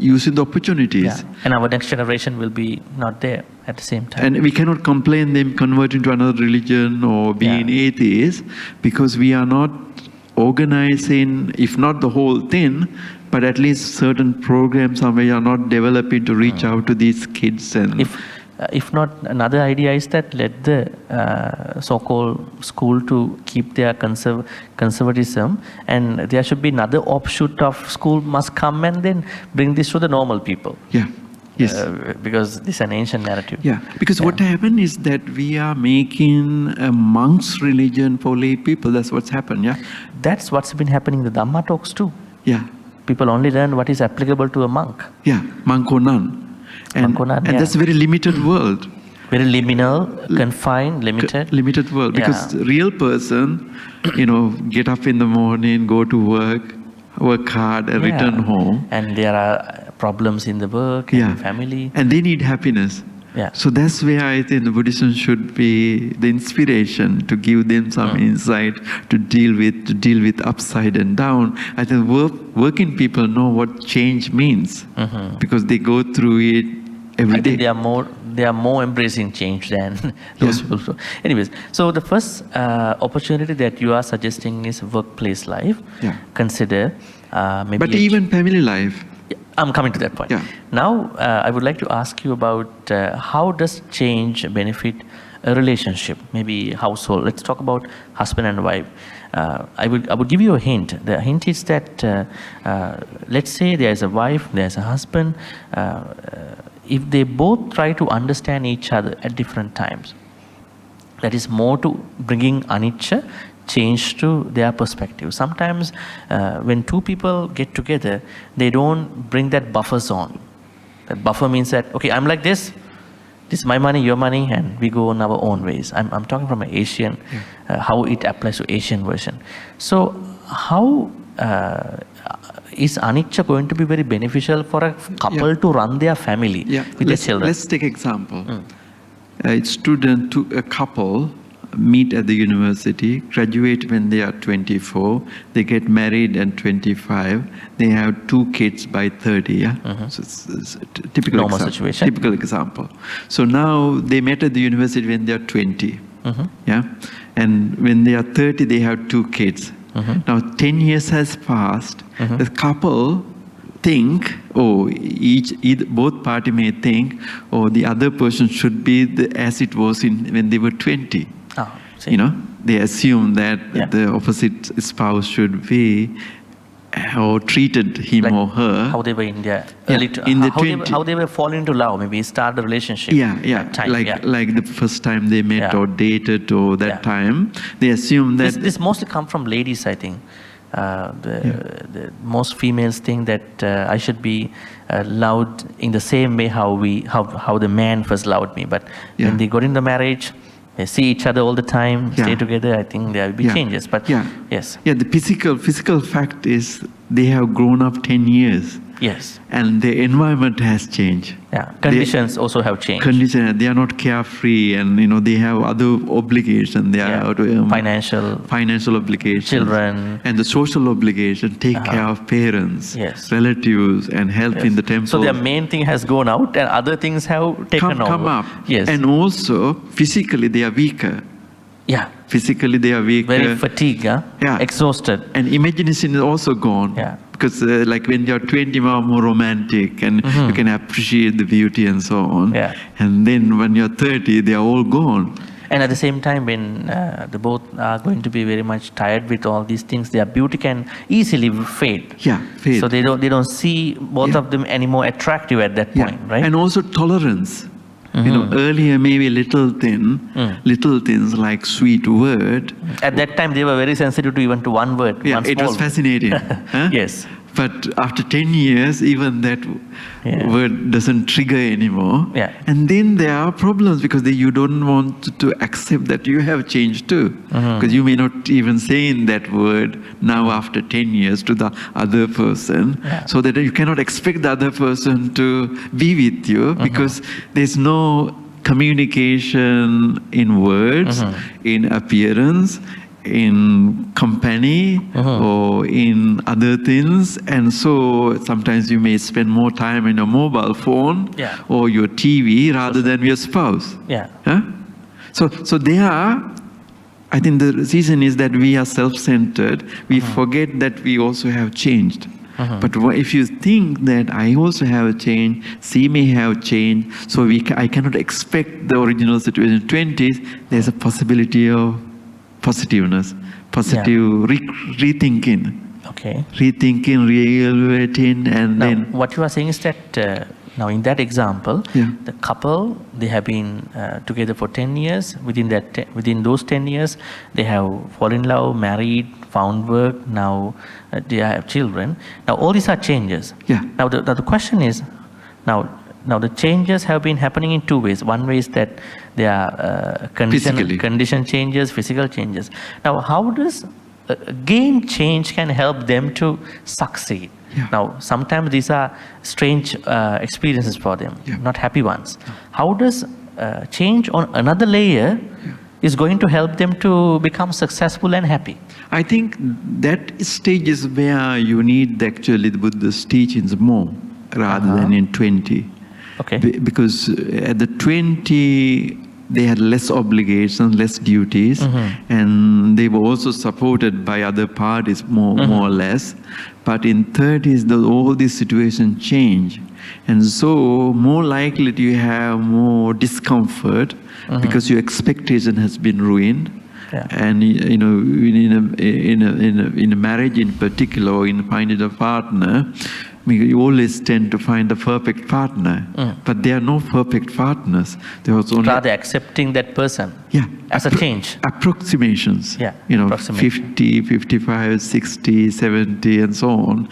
using the opportunities. And our next generation will be not there at the same time. And we cannot complain them converting to another religion or being atheists, because we are not organizing, if not the whole thing, but at least certain programs we are not developing to reach out to these kids. And if not, another idea is that let the so-called school to keep their conservatism, and there should be another offshoot of school must come and then bring this to the normal people. Yeah. Yes. Because this is an ancient narrative. Yeah, because what happened is that we are making a monk's religion for lay people. That's what's happened, yeah? That's what's been happening in the Dhamma talks too. Yeah. People only learn what is applicable to a monk. Yeah, monk or nun. And that's a very limited world. Very liminal, confined, limited. Limited world. Because the real person, get up in the morning, go to work hard and return home. And there are problems in the work and family. And they need happiness. Yeah. So that's where I think the Buddhism should be the inspiration to give them some insight to deal with upside and down. I think working people know what change means because they go through it every day. They are more embracing change than those people. So anyways, so the first opportunity that you are suggesting is workplace life. Yeah. Consider maybe. But even family life. I'm coming to that point. Yeah. Now, I would like to ask you about how does change benefit a relationship, maybe household. Let's talk about husband and wife. I would give you a hint. The hint is that let's say there is a wife, there is a husband. If they both try to understand each other at different times, that is more to bringing anicca, change to their perspective. Sometimes when two people get together, they don't bring that buffer zone. That buffer means that, okay, I'm like this is my money, your money, and we go on our own ways. I'm talking from an Asian, how it applies to Asian version. So how is anicca going to be very beneficial for a couple to run their family with their children? Let's take example. A couple meet at the university, graduate when they are 24, they get married at 25, they have 2 kids by 30, yeah? So it's a typical normal situation. Typical example. So now they met at the university when they are 20, yeah? And when they are 30, they have 2 kids. Now 10 years has passed, the couple think, both party may think, the other person should be as it was when they were 20. They assume that the opposite spouse should be or treated him like or her. How they were in their how they were falling into love, maybe start the relationship. Like the first time they met or dated or that time, they assume that. This mostly come from ladies, I think. The most females think that I should be loved in the same way how the man first loved me. But when they got into marriage, they see each other all the time, stay together. I think there will be changes. But yes. Yeah, the physical fact is they have grown up 10 years. Yes. And the environment has changed. Yeah. Conditions also have changed. They are not carefree, and they have other obligations. They are financial obligations, children, and the social obligation. Take care of parents, relatives, and help in the temple. So their main thing has gone out, and other things have taken over. Come up. Yes. And also physically they are weaker. Yeah. Physically they are weaker. Very fatigued, exhausted. And imagination is also gone. Yeah. Because like when you're 20, you are more romantic and you can appreciate the beauty and so on. Yeah. And then when you're 30, they are all gone. And at the same time, when the both are going to be very much tired with all these things, their beauty can easily fade. Yeah, fade. So they don't see both of them anymore attractive at that point, right? And also tolerance. Earlier maybe little things like sweet word. At that time, they were very sensitive to even to one word. Yeah, it was fascinating. Yes. But after 10 years, even that word doesn't trigger anymore. Yeah. And then there are problems because you don't want to accept that you have changed too. Because you may not even say in that word now after 10 years to the other person. Yeah. So that you cannot expect the other person to be with you because there's no communication in words, in appearance, in company or in other things, and so sometimes you may spend more time in a mobile phone or your TV rather than your spouse. So I think the reason is that we are self-centered. We forget that we also have changed. But if you think that I also have a change, she may have changed, so I cannot expect the original situation in 20s, there's a possibility of positiveness, positive rethinking. Okay. Rethinking, re-evaluating, and now, then... what you are saying is that now in that example, the couple, they have been together for 10 years. Within those 10 years, they have fallen in love, married, found work, now they have children. Now all these are changes. Now the question is, now the changes have been happening in two ways. One way is that there are condition changes, physical changes. Now how does again change can help them to succeed? Now sometimes these are strange experiences for them, not happy ones. How does change on another layer is going to help them to become successful and happy? I think that stage is where you need actually the Buddhist teachings more rather than in 20. Okay. Because at the 20, they had less obligations, less duties, and they were also supported by other parties more or less. But in 30s, all these situations change. And so more likely you have more discomfort because your expectation has been ruined. And in a marriage in particular, or in finding a partner, you always tend to find a perfect partner, but there are no perfect partners. There was only rather accepting that person as a change. Approximations. 50, 55, 60, 70, and so on.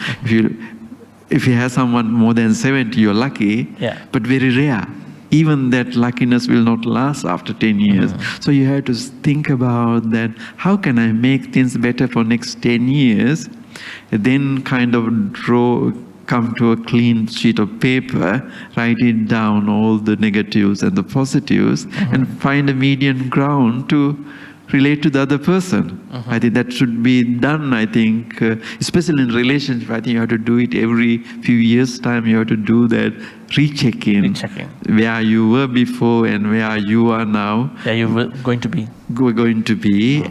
If you have someone more than 70, you're lucky, but very rare. Even that luckiness will not last after 10 years. So you have to think about that, how can I make things better for next 10 years? And then kind of come to a clean sheet of paper, write it down, all the negatives and the positives, and find a median ground to relate to the other person. I think that should be done, I think, especially in relationship. I think you have to do it every few years' time. You have to do that rechecking. Where you were before and where you are now. Where you were going to be.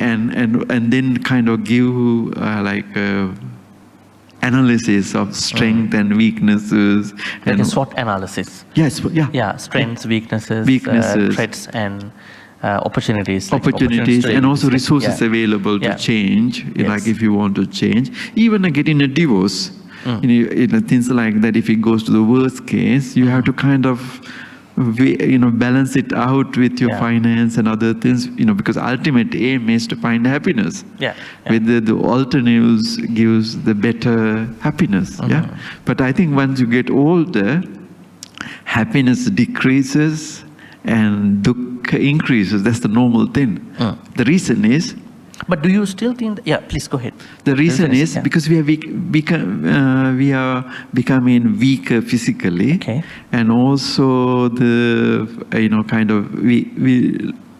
And then kind of give analysis of strength and weaknesses. Like a SWOT analysis. Strengths, weaknesses. Threats and opportunities. Opportunities and also resources available to change, like if you want to change. Even getting a divorce, things like that, if it goes to the worst case, you have to kind of balance it out with your finance and other things, because ultimate aim is to find happiness. Whether the alternatives gives the better happiness. But I think once you get older, happiness decreases and dukkha increases. That's the normal thing. The reason is... But do you still think... please go ahead. The reason is because we are becoming weaker physically, and also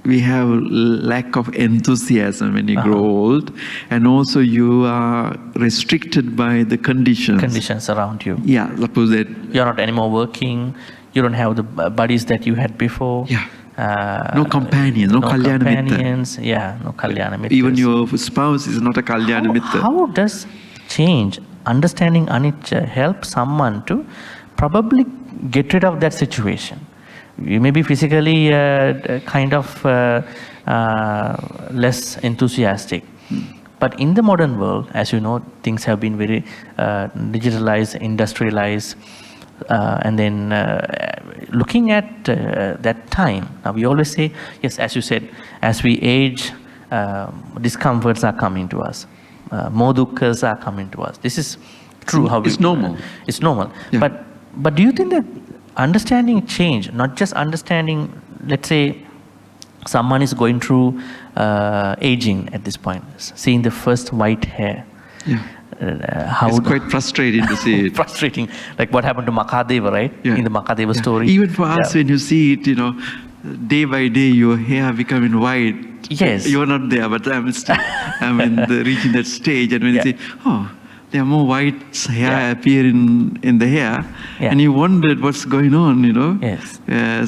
we have lack of enthusiasm when you grow old, and also you are restricted by the conditions around you. Suppose that you're not anymore working, you don't have the buddies that you had before. No companions, no kalyana companions, no kalyana mitra. Even your spouse is not a kalyana mitra. How does change, understanding anicca, help someone to probably get rid of that situation? You may be physically kind of less enthusiastic. But in the modern world, as you know, things have been very digitalized, industrialized, and then looking at that time, now we always say, yes, as you said, as we age, discomforts are coming to us, more dukkha's are coming to us. This is true. It's normal. It's normal. But do you think that understanding change, not just understanding, let's say, someone is going through aging at this point, seeing the first white hair. It's quite frustrating to see it. Frustrating, like what happened to Makadeva, right? In the Makadeva story. Even for us, when you see it, day by day, your hair becoming white. Yes. You're not there, but I'm reaching that stage, and when you say, oh, there are more white hair appearing in the hair, and you wondered what's going on, Yes.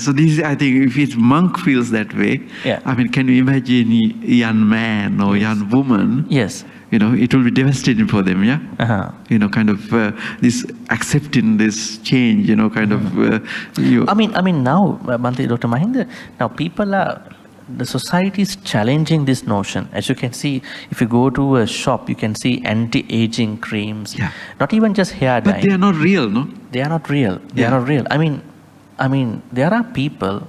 So this, I think, if each monk feels that way, I mean, can you imagine a young man or young woman? Yes. it will be devastating for them, yeah? Kind of this accepting this change, kind of... I mean now, Bhante, Dr. Mahinda, now the society is challenging this notion. As you can see, if you go to a shop, you can see anti-aging creams. Yeah. Not even just hair dye. But they are not real, no? They are not real. They are not real. I mean, there are people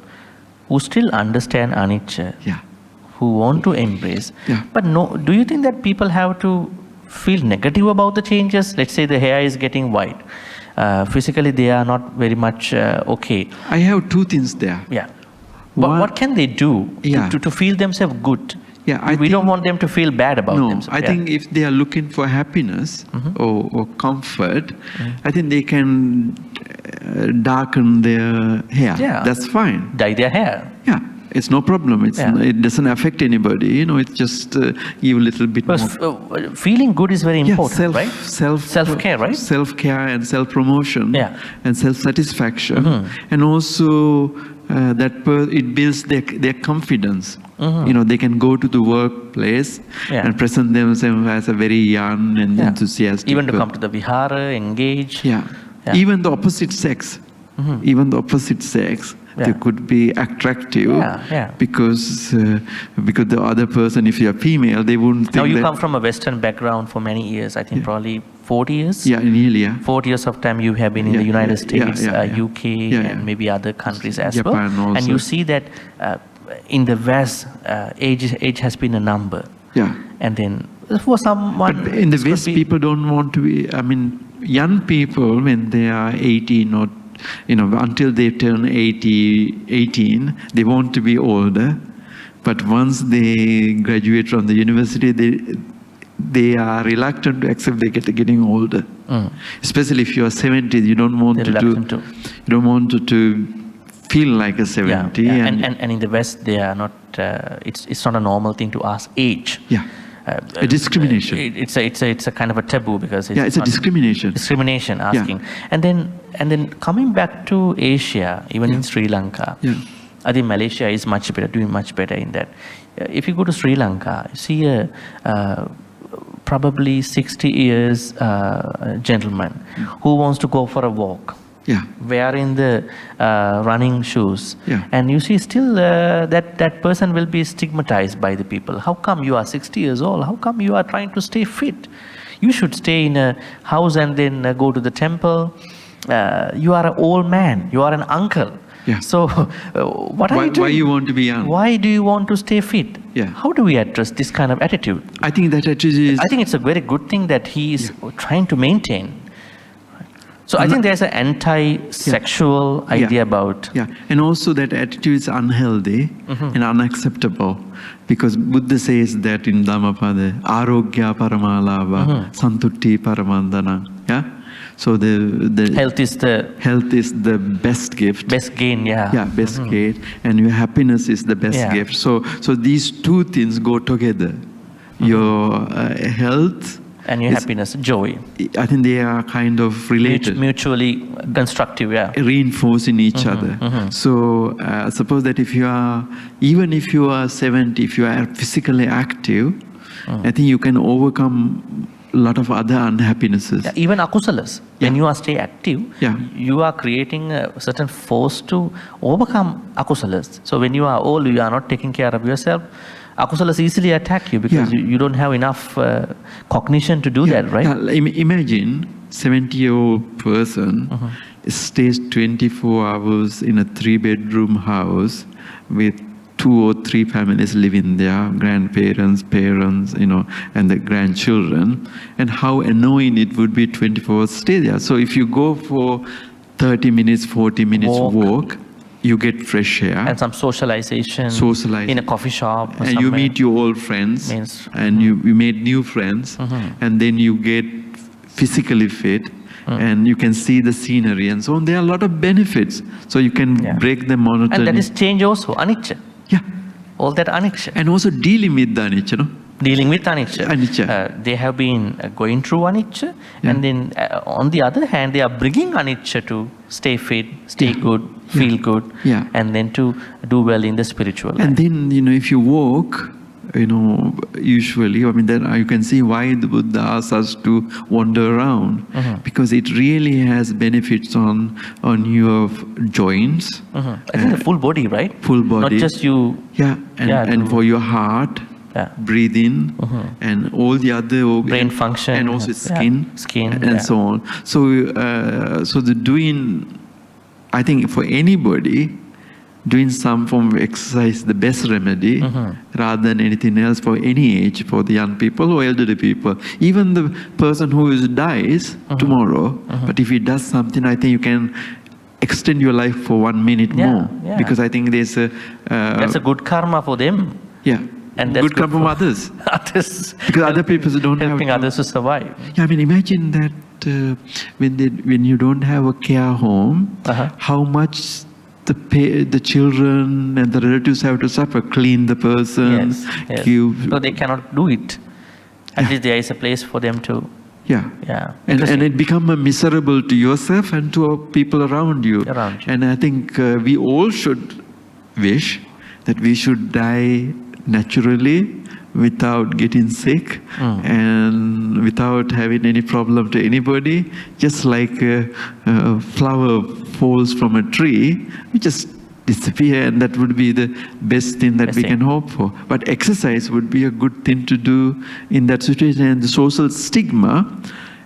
who still understand anicca, who want to embrace. But no, do you think that people have to feel negative about the changes? Let's say the hair is getting white. Physically, they are not very much okay. I have two things there. Yeah. But what can they do to feel themselves good? Yeah, we don't want them to feel bad about themselves. I think if they are looking for happiness or comfort, I think they can darken their hair. Yeah. That's fine. Dye their hair. Yeah. It's no problem. It doesn't affect anybody. It's just give a little bit more. Feeling good is very important, right? Self-care, right? Self-care and self-promotion and self-satisfaction. And also it builds their confidence. They can go to the workplace and present themselves as a very young and enthusiastic. Even to come to the Vihara, engage. Even the opposite sex. Even the opposite sex. They could be attractive because the other person, if you are female, they wouldn't think. Now you come from a Western background for many years. I think probably 40 years. Yeah, nearly. 40 years of time you have been in the United States, UK, and maybe other countries as Japan well. Also. And you see that in the West, age has been a number. Yeah. And then for someone, but in the West, people don't want to be. I mean, young people when they are 18 or until they turn 18, they want to be older. But once they graduate from the university, they are reluctant to accept they're getting older. Especially if you are 70, you don't want to feel like a 70. Yeah. And in the West, they are not. It's not a normal thing to ask age. Yeah. A discrimination. It's a kind of a taboo because it's a discrimination. Discrimination asking, and then coming back to Asia, even in Sri Lanka, I think Malaysia is much better, doing much better in that. If you go to Sri Lanka, you see a probably 60 years gentleman who wants to go for a walk. Wearing the running shoes, and you see still that person will be stigmatized by the people. How come you are 60 years old? How come you are trying to stay fit? You should stay in a house and then go to the temple. You are an old man. You are an uncle. So what are you doing? Why you want to be young? Why do you want to stay fit? How do we address this kind of attitude? I think that attitude is... I think it's a very good thing that he is trying to maintain. So I think there's an anti-sexual idea about... and also that attitude is unhealthy and unacceptable. Because Buddha says that in Dhammapada, Arogya Paramalava, Santutti Paramandana. So the health is the best gift. Best gain, best gain. And your happiness is the best gift. So these two things go together. Your health... and your happiness, joy. I think they are kind of related. Mutually constructive, reinforcing each other. So suppose that even if you are 70, if you are physically active, I think you can overcome a lot of other unhappinesses. Even akusalas. When you are stay active, you are creating a certain force to overcome akusalas. So when you are old, you are not taking care of yourself, akusalas easily attack you because you don't have enough cognition to do that, right? Imagine 70-year-old person stays 24 hours in a 3-bedroom house with 2 or 3 families living there, grandparents, parents, and the grandchildren, and how annoying it would be 24 hours stay there. So if you go for 30 minutes, 40 minutes walk, you get fresh air. And some socialization. In a coffee shop. And you meet your old friends. And you made new friends. And then you get physically fit. And you can see the scenery and so on. There are a lot of benefits. So you can break the monotony. And that is change also, anicca. All that anicca. And also dealing with the anicca, Dealing with anicca. They have been going through anicca, and then on the other hand, they are bringing anicca to stay fit, stay good, feel good, and then to do well in the spiritual life. And then, if you walk, usually, then you can see why the Buddha asks us to wander around, because it really has benefits on your joints. I think the full body, right? Full body. Not just you. Yeah, and for your heart, breathing, and all the other organs. Brain function. And also skin. And so on. So the doing, I think for anybody, doing some form of exercise the best remedy rather than anything else for any age, for the young people or elderly people. Even the person who dies tomorrow, but if he does something, I think you can extend your life for 1 minute more. Because I think there's that's a good karma for them. Yeah. And that's good karma from others. Because other people don't have helping others to survive. Yeah, imagine that when you don't have a care home, how much the children and the relatives have to suffer, clean the person, give. So they cannot do it. At least there is a place for them to. And it becomes miserable to yourself and to people around you. And I think we all should wish that we should die naturally, without getting sick and without having any problem to anybody. Just like a flower falls from a tree, we just disappear, and that would be the best thing that we can hope for. But exercise would be a good thing to do in that situation. And the social stigma,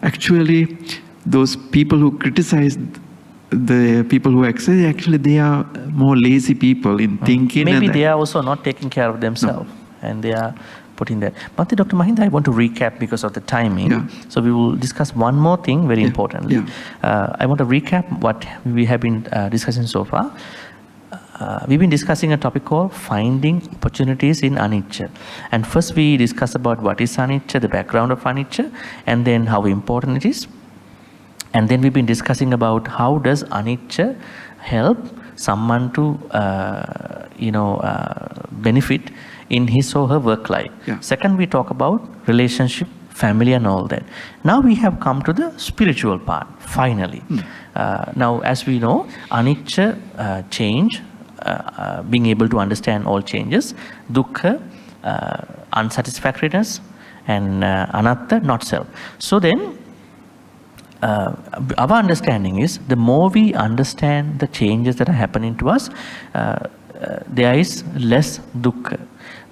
actually, those people who criticize the people who exercise, actually they are more lazy people in thinking. Maybe they are also not taking care of themselves, and they are putting that. Bhante, Dr. Mahinda, I want to recap because of the timing. So we will discuss one more thing very importantly. I want to recap what we have been discussing so far. We've been discussing a topic called finding opportunities in anicca. And first we discussed about what is anicca, the background of anicca, and then how important it is. And then we've been discussing about how does anicca help someone to, benefit in his or her work life. Second, we talk about relationship, family and all that. Now we have come to the spiritual part, finally. Now, as we know, anicca, change, being able to understand all changes, dukkha, unsatisfactoriness, and anatta, not self. So then, our understanding is the more we understand the changes that are happening to us, there is less dukkha.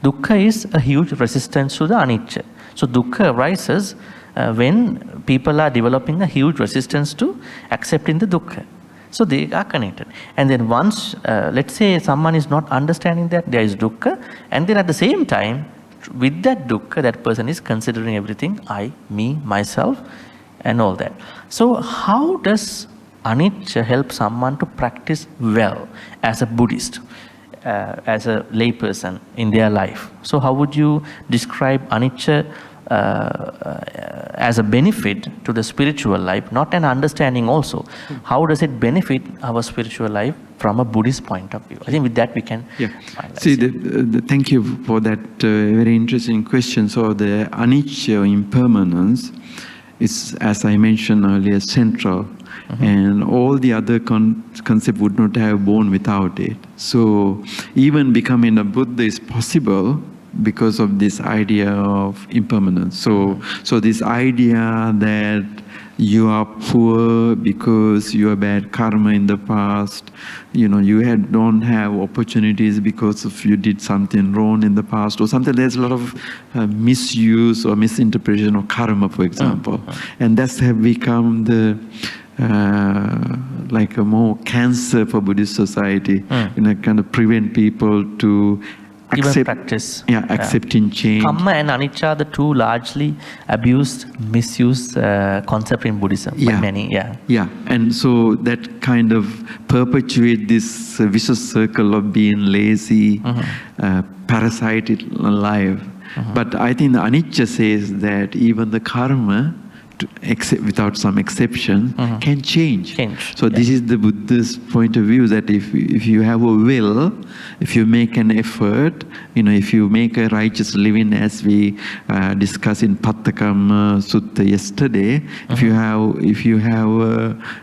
Dukkha is a huge resistance to the anicca. So dukkha arises when people are developing a huge resistance to accepting the dukkha. So they are connected. And then once, let's say someone is not understanding that there is dukkha, and then at the same time, with that dukkha, that person is considering everything, I, me, myself, and all that. So how does anicca help someone to practice well as a Buddhist, as a layperson in their life? So how would you describe anicca as a benefit to the spiritual life, not an understanding also? How does it benefit our spiritual life from a Buddhist point of view? I think with that we can finalize. See, thank you for that very interesting question. So the anicca, impermanence, is, as I mentioned earlier, central. And all the other concepts would not have born without it. So even becoming a Buddha is possible because of this idea of impermanence. So this idea that you are poor because you have bad karma in the past, you don't have opportunities because of you did something wrong in the past or something. There's a lot of misuse or misinterpretation of karma, for example. And that's have become the like a more cancer for Buddhist society, kind of prevent people to accept practice. Accepting change. Dhamma and anicca are the two largely abused, misused concept in Buddhism by many. And so that kind of perpetuate this vicious circle of being lazy, parasitic life. But I think the anicca says that even the karma, without some exception, can change. So this is the Buddha's point of view, that if you have a will, if you make an effort, if you make a righteous living, as we discussed in Pattakama Sutta yesterday, if you have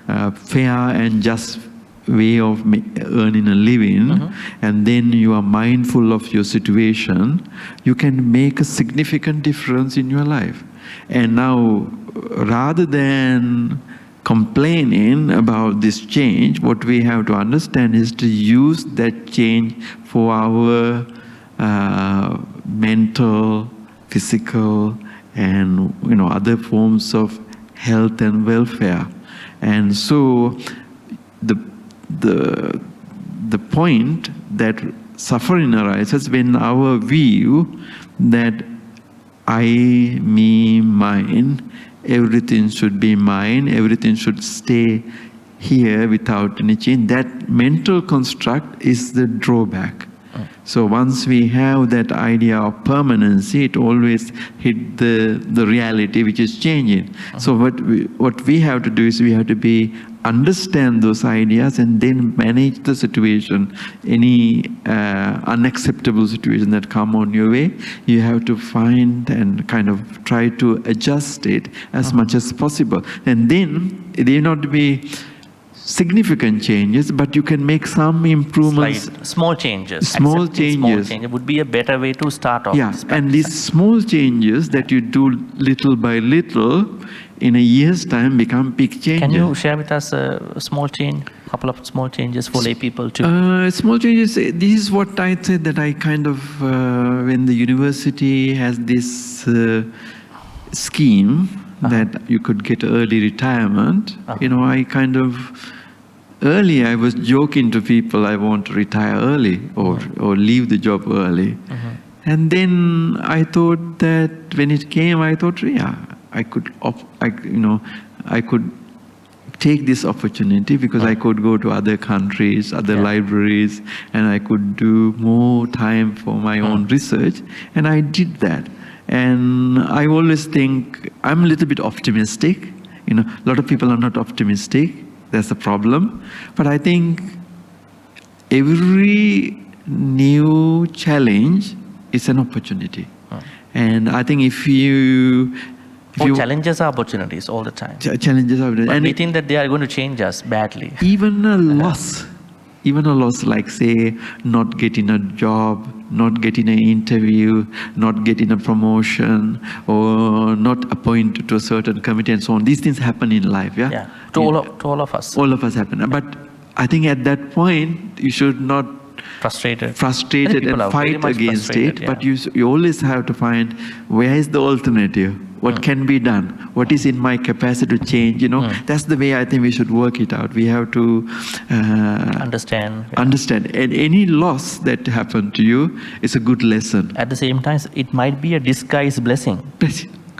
a fair and just way of earning a living, and then you are mindful of your situation, you can make a significant difference in your life. And now, rather than complaining about this change, what we have to understand is to use that change for our mental, physical, and other forms of health and welfare. And so the point that suffering arises when our view that I, me, mine, everything should be mine, everything should stay here without any change, that mental construct is the drawback. So once we have that idea of permanency, it always hit the reality which is changing. So what we have to do is we have to understand those ideas and then manage the situation. Any unacceptable situation that come on your way, you have to find and kind of try to adjust it as much as possible. And then they may not be significant changes, but you can make some improvements. Small changes. Small changes would be a better way to start off. Yeah, and these small changes that you do little by little, in a year's time become big changes. Can you share with us a small change, couple of small changes for lay people too? Small changes, this is what I said, that I kind of, when the university has this scheme that you could get early retirement, I kind of, early I was joking to people, I want to retire early or leave the job early. And then I thought that when it came, I thought, yeah, I could take this opportunity because I could go to other countries, other libraries, and I could do more time for my own research. And I did that. And I always think I'm a little bit optimistic. A lot of people are not optimistic. That's a problem. But I think every new challenge is an opportunity. And I think if you challenges are opportunities all the time. Challenges are opportunities. But we think that they are going to change us badly. Even a loss, like say not getting a job, not getting an interview, not getting a promotion, or not appointed to a certain committee and so on. These things happen in life, Yeah, to all of us. All of us happen. But I think at that point, you should not frustrated and fight against it. Yeah. But you always have to find where is the alternative. What can be done? What is in my capacity to change? That's the way I think we should work it out. We have to understand. And any loss that happened to you is a good lesson. At the same time, it might be a disguised blessing.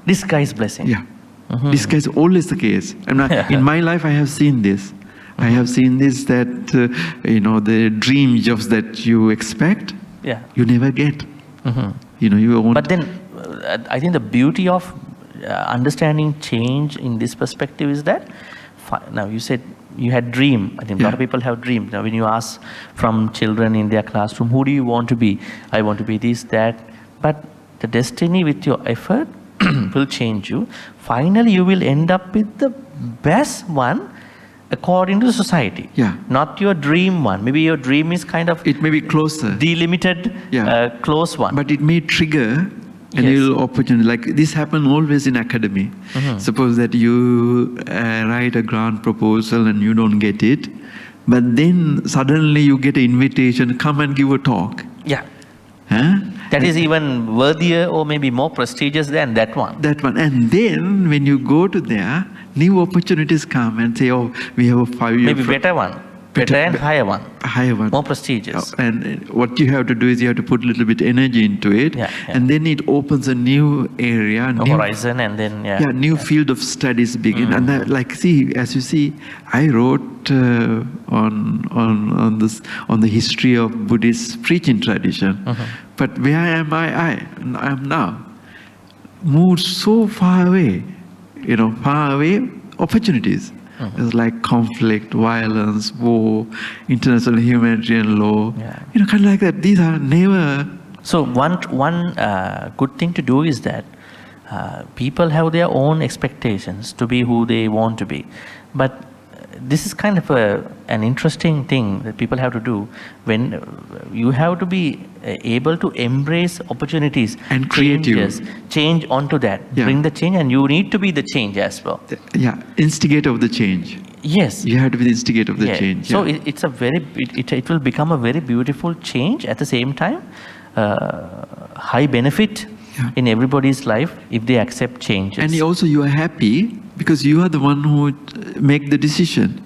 Disguised blessing. Yeah. Disguise is always the case. And in my life, I have seen this. I have seen this, that, the dream jobs that you expect, you never get. You won't. But then, I think the beauty of understanding change in this perspective is that, now you said you had dream. I think a lot of people have dreams. Now when you ask from children in their classroom, who do you want to be? I want to be this, that. But the destiny with your effort will change you. Finally, you will end up with the best one according to society. Not your dream one. Maybe your dream is kind of... It may be closer. Delimited, close one. But it may trigger a little opportunity. Like this happens always in academy. Suppose that you write a grant proposal and you don't get it. But then suddenly you get an invitation, come and give a talk. That is even worthier or maybe more prestigious than that one. And then when you go to there, new opportunities come and say, oh, we have a 5-year... Maybe better one. Better and higher one. Higher one. More prestigious. And what you have to do is you have to put a little bit energy into it. And then it opens a new area. New horizon, and then... new field of studies begin. And that, as you see, I wrote on the history of Buddhist preaching tradition. But where am I am now. Moved so far away. Opportunities. It's like conflict, violence, war, international humanitarian law. Kind of like that. These are never... So one good thing to do is that people have their own expectations to be who they want to be. But this is kind of an interesting thing that people have to do when you have to be able to embrace opportunities and creative. Change onto that, bring the change, and you need to be the change as well. Instigator of the change. Yes, you have to be the instigator of the change. So it's a it will become a very beautiful change at the same time, high benefit in everybody's life if they accept changes. And also you are happy because you are the one who make the decision.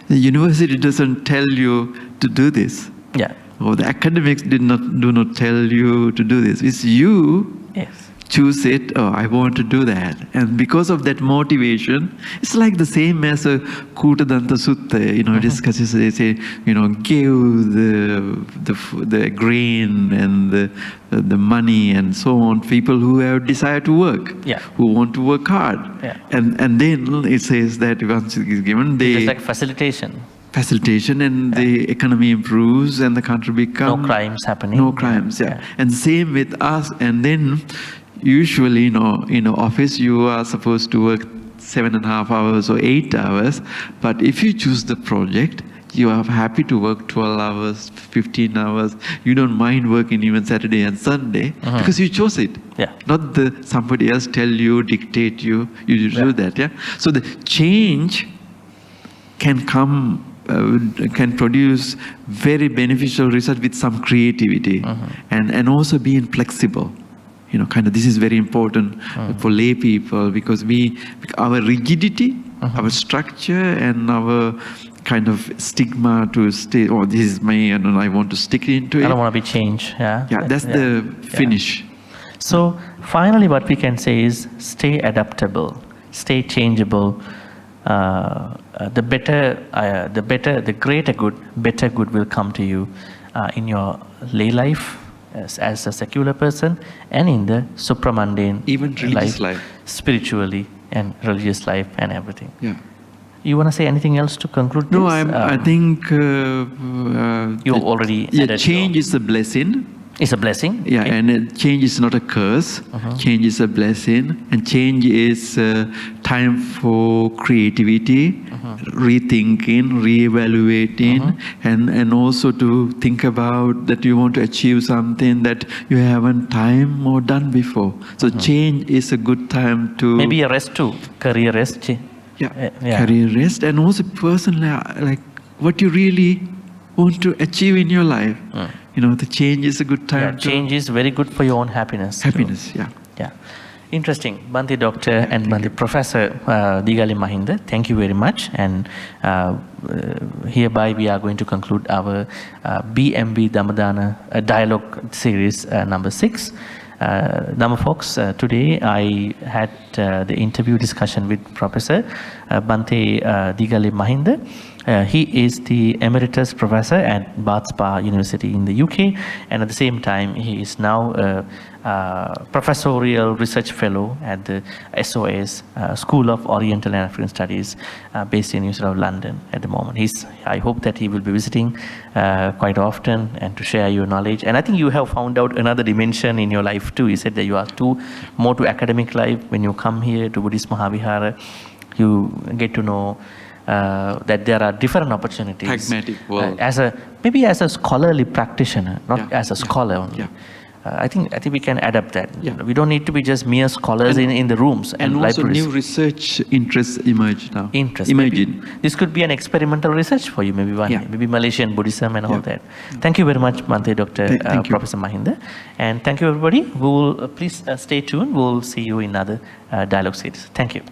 The university doesn't tell you to do this. Or the academics do not tell you to do this. It's you choose it. Oh, I want to do that. And because of that motivation, it's like the same as a Kutadanta Sutta, discusses, they say, give the grain and the money and so on, people who have desire to work, who want to work hard. And then it says that once it is given, it's like facilitation, and the economy improves and the country becomes... No crimes happening. No crimes, And same with us. And then usually, in office, you are supposed to work 7.5 hours or 8 hours. But if you choose the project, you are happy to work 12 hours, 15 hours. You don't mind working even Saturday and Sunday because you chose it. Not somebody else tell you, dictate you. You do that, So the change can come, can produce very beneficial result with some creativity and also being flexible. This is very important for lay people because our rigidity, our structure, and our kind of stigma to stay, this is me and I want to stick into it. I don't want to be changed. That's the finish. So finally what we can say is stay adaptable, stay changeable. The greater good, better good will come to you in your lay life, as a secular person, and in the supramundane, even religious life, spiritually and religious life and everything. You want to say anything else to conclude this? No, I think you already change is a blessing. It's a blessing. And change is not a curse. Change is a blessing, and change is time for creativity, rethinking, reevaluating, and also to think about that you want to achieve something that you haven't time or done before. So change is a good time to maybe a rest too, career rest. Career rest, and also personally, like what you really want to achieve in your life. The change is a good time. Change is very good for your own happiness. Interesting. Bhante Doctor and Bhante Professor Degalle Mahinda, thank you very much. And hereby we are going to conclude our BMB Dhammadana dialogue series number 6. Dhamma folks, today I had the interview discussion with Professor Bhante Degalle Mahinda. He is the Emeritus Professor at Bath Spa University in the UK, and at the same time he is now a Professorial Research Fellow at the SOS School of Oriental and African Studies based in University of London at the moment. I hope that he will be visiting quite often and to share your knowledge. And I think you have found out another dimension in your life too. You said that you are more to academic life. When you come here to Buddhist Maha Vihara, you get to know that there are different opportunities. Pragmatic world. Maybe as a scholarly practitioner, not as a scholar only. I think we can adapt that. We don't need to be just mere scholars in the rooms and also libraries. New research interests emerge now. Maybe this could be an experimental research for you, maybe one day. Maybe Malaysian Buddhism and all that. Thank you very much, Bhante Dr. Professor Mahinda. And thank you everybody. We will please stay tuned. We'll see you in another dialogue series. Thank you.